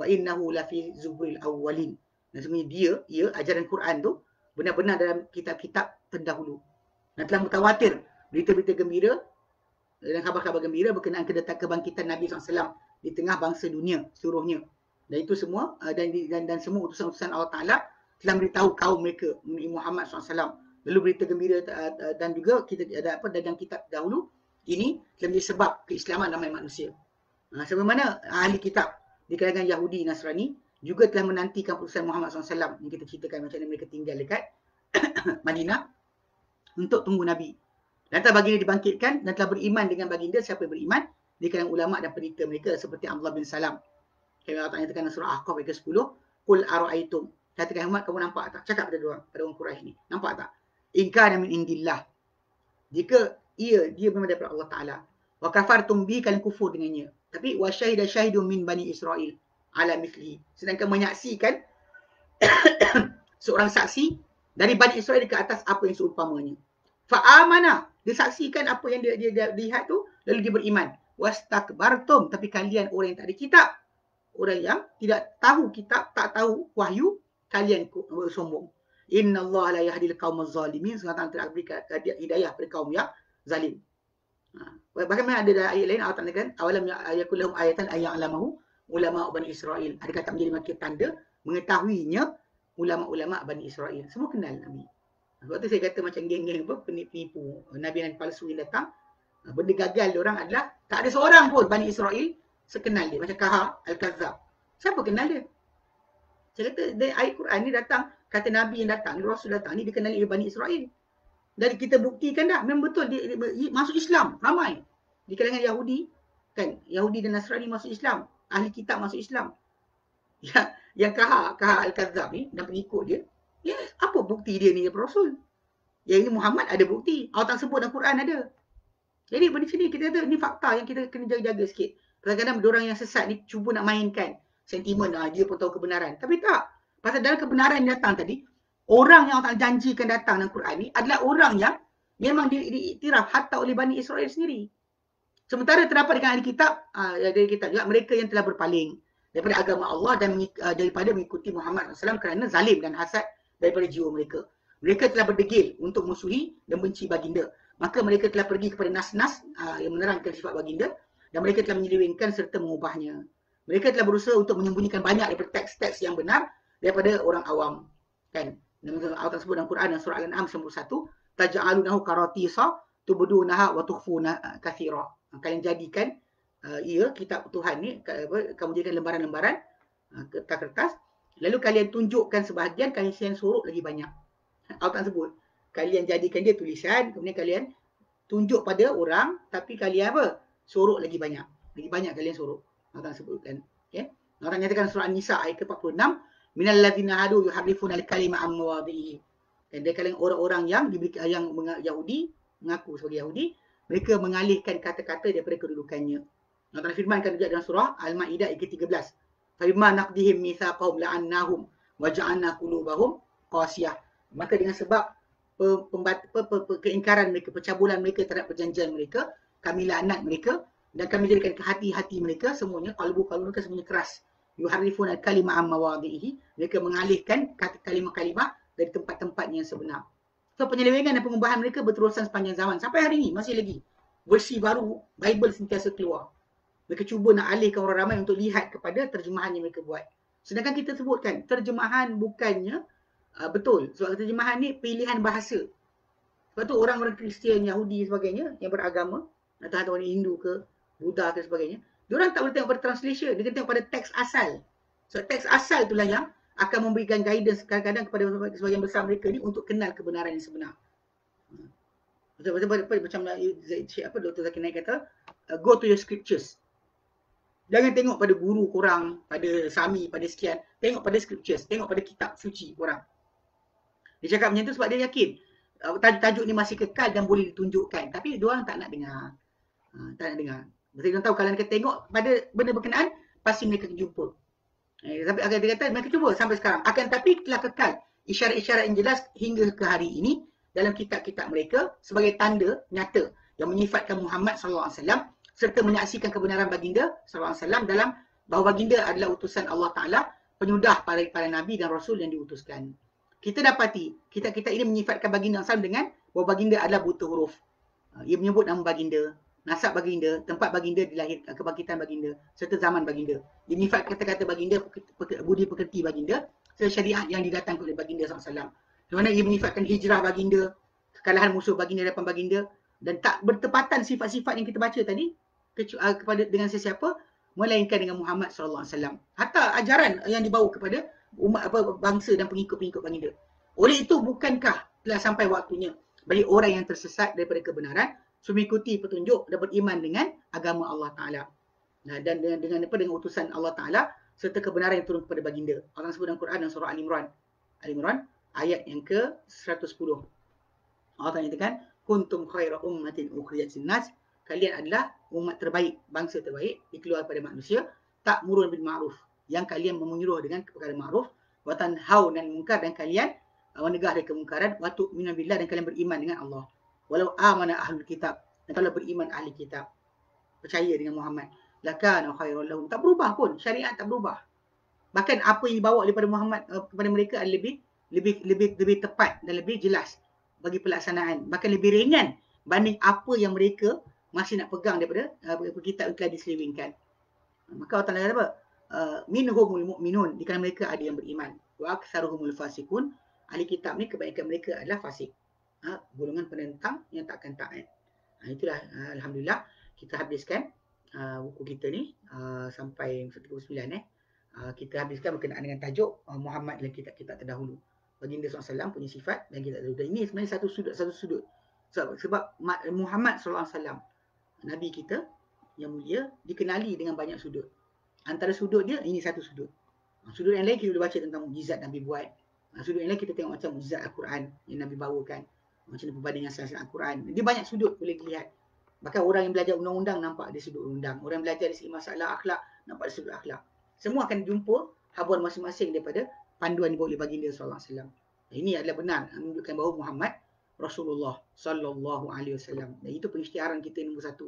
wa innahu lafi zubril awwalin. Dan sebenarnya ia ajaran Quran tu benar-benar dalam kitab-kitab terdahulu. Dan telah mutawatir berita-berita gembira dan khabar-khabar gembira berkenaan kebangkitan Nabi SAW di tengah bangsa dunia seluruhnya. Dan itu semua dan semua utusan-utusan Allah Ta'ala telah beritahu kaum mereka mengenai Muhammad SAW. Lalu berita gembira dan juga kita ada dalam kitab dahulu ini telah menjadi sebab keislaman ramai manusia. Sebagaimana ahli kitab di kalangan Yahudi Nasrani juga telah menantikan putusan Muhammad SAW yang kita ceritakan macam mana mereka tinggal dekat Madinah untuk tunggu Nabi. Dan telah baginda dibangkitkan dan telah beriman dengan baginda siapa yang beriman di kalangan ulama dan pendeta mereka seperti Abdullah bin Salam. Kalau Allah Ta'ala nyatakan dalam surah Ahqaf ayat 10, qul ara'aitum, katakan Muhammad, kamu nampak tak? Cakap pada orang Quraisy ni, nampak tak? In kana min indillah, jika dia memang daripada Allah Ta'ala, wa kafartum bi, kalian kufur dengannya, tapi wa syahida syahidun min bani Israel ala mithlihi, sedangkan menyaksikan seorang saksi dari Bani Israel ke atas apa yang seumpamanya. Fa'amana, dia saksikan apa yang dia lihat tu, lalu dia beriman. Wastakbartum, tapi kalian orang yang tak ada kitab, orang yang tidak tahu kitab, tak tahu wahyu, kalian bersombong. Inna Allah la yahdil qaumaz zalimin, sebenarnya tidak berikan hidayah kepada kaum yang zalim. Bagaimana ada dalam ayat lain Allah Ta'ala katakan awalam yakul lahum ayatan ay ya'lamahu ulama Bani Israel. Adakah tak menjadi makin tanda mengetahuinya ulama-ulama Bani Israel. Semua kenal Nabi. Sebab tu saya kata macam geng-geng penipu, Nabi-Nabi palsu yang datang. Benda gagal diorang adalah tak ada seorang pun Bani Israel sekenal dia. Macam Kaha Al-Kazzab. Siapa kenal dia? Saya kata ayat Quran ni datang, kata Nabi yang datang, Rasul datang ni dikenali oleh Bani Israel. Dan kita buktikan dah, memang betul dia masuk Islam, ramai. Di kalangan Yahudi, kan, Yahudi dan Nasrani masuk Islam. Ahli kitab masuk Islam. Yang Kaha Al-Kazzab ni dan pengikut dia, apa bukti dia ni daripada Rasul? Yang ini Muhammad ada bukti. Allah tak sebut dalam Quran ada. Jadi benda sini kita kata ni fakta yang kita kena jaga-jaga sikit. Kadang-kadang orang yang sesat ni cuba nak mainkan sentimen, dia pun tahu kebenaran. Tapi tak. Pasal dalam kebenaran yang datang tadi, orang yang Allah janjikan datang dalam Quran ni adalah orang yang memang diiktiraf hatta oleh Bani Israel sendiri. Sementara terdapat di kalangan dari kitab juga mereka yang telah berpaling daripada agama Allah dan daripada mengikuti Muhammad SAW kerana zalim dan hasad daripada jiwa mereka. Mereka telah berdegil untuk musuhi dan benci baginda. Maka mereka telah pergi kepada nas-nas yang menerangkan sifat baginda dan mereka telah menyelewengkan serta mengubahnya. Mereka telah berusaha untuk menyembunyikan banyak daripada teks-teks yang benar daripada orang awam. Kan? Allah tersebut dalam Quran dan surah Al-An'am 91, taj'alunahu karatisa tubdunaha wa tukhfuna katsira. Kalian jadikan kitab Tuhan ni, kamu jadikan lembaran-lembaran kertas-kertas, lalu kalian tunjukkan sebahagian, kalian sorok lagi banyak. Allah sebut, kalian jadikan dia tulisan, kemudian kalian tunjuk pada orang, tapi kalian sorok lagi banyak. Lagi banyak kalian sorok. Allah sebutkan. Okay? Allah nyatakan surah An-Nisa ayat ke-46, minal ladzina hadu yuharrifuna al-kalima an mawadhihi. Dan dia kalangan orang-orang yang Yahudi, mengaku sebagai Yahudi, mereka mengalihkan kata-kata daripada kedudukannya. Allah firmankan juga dalam surah Al-Maidah ayat ke-13. Fa bima naqdihim mitsaqahum la'annahum wa ja'alna qulubahum qasiyah. Maka dengan sebab keingkaran mereka, pencabulan mereka terhadap perjanjian mereka, kami laknat mereka dan kami jadikan ke hati-hati mereka semuanya qalbu mereka semuanya keras. Yuharrifuna al-kalima an mawadhihi. Mereka mengalihkan kata kalimah-kalimah dari tempat-tempatnya yang sebenar. So penyelewengan dan pengubahan mereka berterusan sepanjang zaman sampai hari ini masih lagi. Versi baru Bible sentiasa keluar. Mereka cuba nak alihkan orang ramai untuk lihat kepada terjemahan yang mereka buat. Sedangkan kita sebutkan terjemahan bukannya betul. Sebab terjemahan ni pilihan bahasa. Sebab tu orang-orang Kristian, Yahudi sebagainya yang beragama, atau orang Hindu ke, Buddha ke sebagainya, diorang tak boleh tengok pada translation, dia kena tengok pada teks asal. So teks asal itulah yang akan memberikan guidance kadang-kadang kepada sebagian besar mereka ni untuk kenal kebenaran yang sebenar. Macam Dr. Zakir Naik kata, go to your scriptures. Jangan tengok pada guru korang, pada Sami, pada sekian. Tengok pada scriptures, tengok pada kitab suci korang. Dia cakap macam tu sebab dia yakin tajuk ni masih kekal dan boleh ditunjukkan. Tapi diorang tak nak dengar. Tak nak dengar. Sebab diorang tahu kalau mereka tengok pada benda berkenaan, pasti mereka jumpa. Tapi akan dia kata, mereka cuba sampai sekarang. Akan tapi telah kekal isyarat-isyarat yang jelas hingga ke hari ini dalam kitab-kitab mereka sebagai tanda nyata yang menyifatkan Muhammad SAW serta menyaksikan kebenaran baginda SAW dalam bahawa baginda adalah utusan Allah Ta'ala, penyudah para Nabi dan Rasul yang diutuskan. Kita dapati, kitab-kitab ini menyifatkan baginda SAW dengan bahawa baginda adalah buta huruf. Ia menyebut nama baginda, nasab baginda, tempat baginda dilahirkan, kebangkitan baginda, serta zaman baginda. Dia menyifat kata-kata baginda, budi pekerti baginda, serta syariat yang didatangkan oleh baginda SAW. Di mana ia menyifatkan hijrah baginda, kekalahan musuh baginda depan baginda, dan tak bertepatan sifat-sifat yang kita baca tadi kepada dengan sesiapa melainkan dengan Muhammad SAW. Hatta ajaran yang dibawa kepada umat bangsa dan pengikut-pengikut baginda. Oleh itu bukankah telah sampai waktunya bagi orang yang tersesat daripada kebenaran mengikuti petunjuk dan beriman dengan agama Allah Ta'ala. Dan dengan utusan Allah Ta'ala serta kebenaran yang turun kepada baginda. Allah sebut dalam Quran dan surah Al-Imran. Al-Imran ayat yang ke-110. Allah Ta'ala nyatakan, kuntum khaira ummatin ukhrijat linnas. Kalian adalah umat terbaik, bangsa terbaik dikeluarkan pada manusia, ta'muruna bil ma'ruf, yang kalian menyuruh dengan perkara ma'ruf, wa tanhauna 'anil munkar, dan kalian mencegah dari kemungkaran, wa tu'minuna billah, dan kalian beriman dengan Allah. Walau amana ahlul kitab, dan kalau beriman ahli kitab, percaya dengan Muhammad, lakana khairan lahum. Tak berubah pun, syariat tak berubah. Bahkan apa yang dibawa daripada Muhammad kepada mereka adalah lebih tepat dan lebih jelas bagi pelaksanaan, bahkan lebih ringan banding apa yang mereka masih nak pegang daripada kitab yang telah diselewengkan. Maka Allah Ta'ala kata apa? Minhumul mu'minun, di kalangan mereka ada yang beriman. Wa aktsaruhumul fasiqun, ahli kitab ni kebanyakan mereka adalah fasik. Golongan penentang yang takkan taat. Itulah alhamdulillah kita habiskan buku kita ni sampai 39 kita habiskan berkenaan dengan tajuk Muhammad dalam kitab-kitab terdahulu. Baginda SAW punya sifat dan kitab terdahulu. Dan ini sebenarnya satu sudut. Sebab Muhammad SAW, Nabi kita yang mulia, dikenali dengan banyak sudut. Antara sudut dia, ini satu sudut. Sudut yang lain kita boleh baca tentang mukjizat Nabi buat. Sudut yang lain kita tengok macam mukjizat Al-Quran yang Nabi bawakan. Macam mana perbandingan sahaja Al-Quran. Dia banyak sudut boleh dilihat. Bahkan orang yang belajar undang-undang nampak dia sudut undang. Orang yang belajar dari segi masalah akhlak nampak dia sudut akhlak. Semua akan jumpa habuan masing-masing daripada panduan dibawa oleh baginda SAW. Ini adalah benar menunjukkan bahawa Muhammad Rasulullah sallallahu alaihi wasallam. Dan itu pengisytiharan kita nombor satu.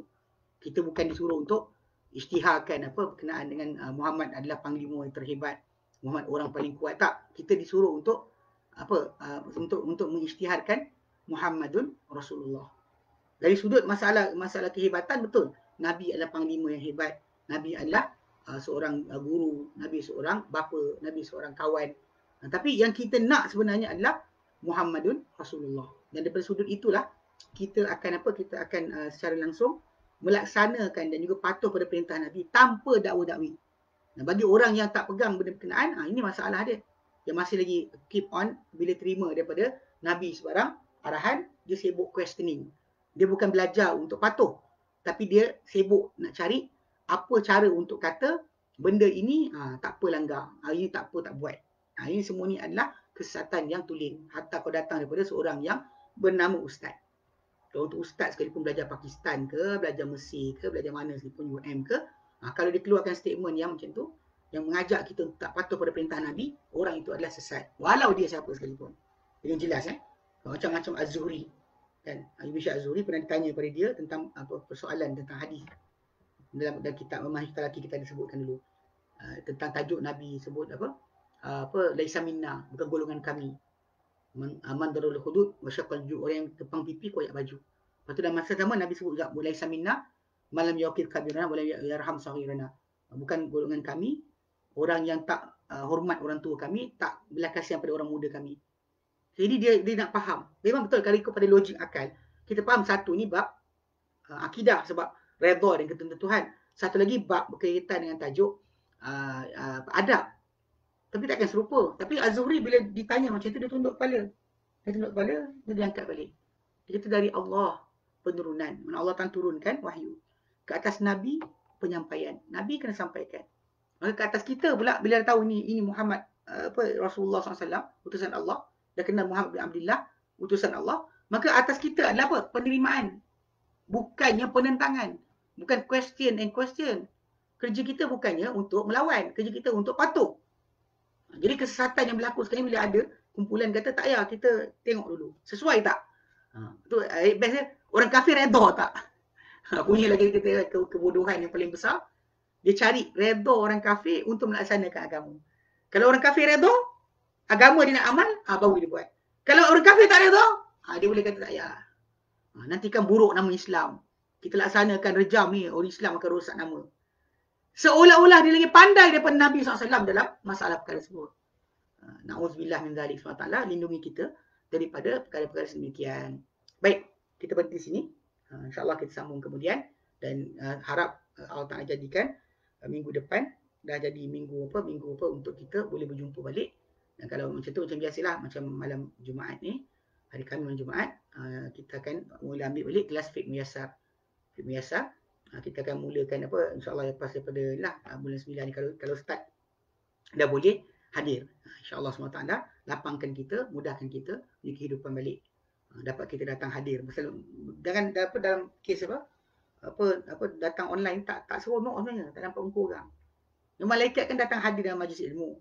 Kita bukan disuruh untuk isytiharkan berkenaan dengan Muhammad adalah panglima yang terhebat, Muhammad orang paling kuat. Tak, kita disuruh untuk untuk mengisytiharkan Muhammadun Rasulullah. Dari sudut masalah kehebatan, betul, Nabi adalah panglima yang hebat. Nabi adalah seorang guru, Nabi seorang bapa, Nabi seorang kawan. Tapi yang kita nak sebenarnya adalah Muhammadun Rasulullah. Dan daripada sudut itulah kita akan secara langsung melaksanakan dan juga patuh pada perintah Nabi tanpa dakwa-dakwi. Nah, bagi orang yang tak pegang benda berkenaan, ini masalah dia. Dia masih lagi keep on bila terima daripada Nabi sebarang arahan, dia sibuk questioning. Dia bukan belajar untuk patuh, tapi dia sibuk nak cari apa cara untuk kata benda ini tak apa langgar, ini tak apa tak buat. Ini semua ni adalah kesesatan yang tulen. Hatta kau datang daripada seorang yang bernama Ustaz. Kalau untuk Ustaz sekalipun belajar Pakistan ke, belajar Mesir ke, belajar mana sekalipun UM ke, kalau dia keluarkan statement yang macam tu, yang mengajak kita tak patuh pada perintah Nabi, orang itu adalah sesat. Walau dia siapa sekalipun. Dengan jelas macam-macam Az-Zuhri. Kan? Ibn Syihab Az-Zuhri pernah ditanya kepada dia tentang persoalan tentang hadis. Dalam kitab Memahami Talaki kita disebutkan dulu. Tentang tajuk Nabi sebut laisa minna, bukan golongan kami. Man darul hudud wa syaqqal ju, orang yang tepang pipi koyak baju. Lepas tu dalam masa sama Nabi sebut juga laisa minna malam yaqir kabirana wa lam yarham saghirana. Bukan golongan kami orang yang tak hormat orang tua kami, tak belas kasihan pada orang muda kami. Jadi dia nak faham. Memang betul kalau ikut pada logik akal. Kita faham satu ni bab akidah sebab redha dan ketentuan Tuhan. Satu lagi bab berkaitan dengan tajuk adab. Tapi takkan serupa. Tapi Az-Zuhri bila ditanya macam tu dia tunduk kepala. Dia tunduk kepala, dia diangkat balik. Dia kata dari Allah penurunan. Mana Allah akan turunkan wahyu. Ke atas Nabi penyampaian. Nabi kena sampaikan. Maka ke atas kita pula bila tahu ini Muhammad Rasulullah SAW, utusan Allah, dah kenal Muhammad bin Abdullah, utusan Allah, maka atas kita adalah apa? Penerimaan. Bukannya penentangan. Bukan question and question. Kerja kita bukannya untuk melawan. Kerja kita untuk patuh. Jadi kesesatan yang berlaku sekarang bila ada kumpulan kata tak payah kita tengok dulu. Sesuai tak? Tu bestnya orang kafir redha tak? Punya lagi kita kebodohan yang paling besar. Dia cari redha orang kafir untuk melaksanakan agama. Kalau orang kafir redha, agama dia nak amal, baru dia buat. Kalau orang kafir tak redha, dia boleh kata tak payah. Nanti kan buruk nama Islam. Kita laksanakan rejam ni, orang Islam akan rosak nama. Seolah-olah dia lagi pandai daripada Nabi SAW dalam masalah perkara tersebut. Na'udzubillah min dzalik. SWT lindungi kita daripada perkara-perkara sedemikian. Baik, kita berhenti sini. InsyaAllah kita sambung kemudian. Dan harap Allah Ta'ala jadikan minggu depan dah jadi minggu apa untuk kita boleh berjumpa balik. Dan kalau macam tu macam biasalah, macam malam Jumaat ni, hari Khamis malam Jumaat, kita akan mula ambil balik kelas fiqh muyassar. Fiqh muyassar, kita akan mulakan apa insya-Allah lepas daripada lah bulan 9 ni, kalau start dah boleh hadir. InsyaAllah SWT lapangkan kita, mudahkan kita punya kehidupan balik. Dapat kita datang hadir. Pasal jangan dapat dalam kes apa datang online tak seronok sebenarnya, tak nampak muka orang. Malaikat kan datang hadir dalam majlis ilmu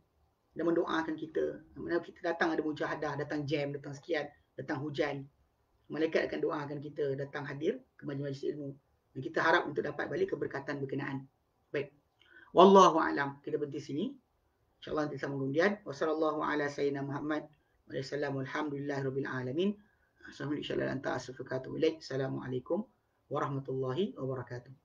dan mendoakan kita. Mana kita datang ada mujahadah, datang jam, datang sekian, datang hujan. Malaikat akan doakan kita datang hadir ke majlis ilmu. Dan kita harap untuk dapat balik keberkatan berkenaan. Baik. Wallahu a'lam. Kita berhenti sini. InsyaAllah nanti sambung kemudian. Wassallallahu ala sayyidina Muhammad wa sallam walhamdulillahirabbil alamin. Assalamualaikum warahmatullahi wabarakatuh.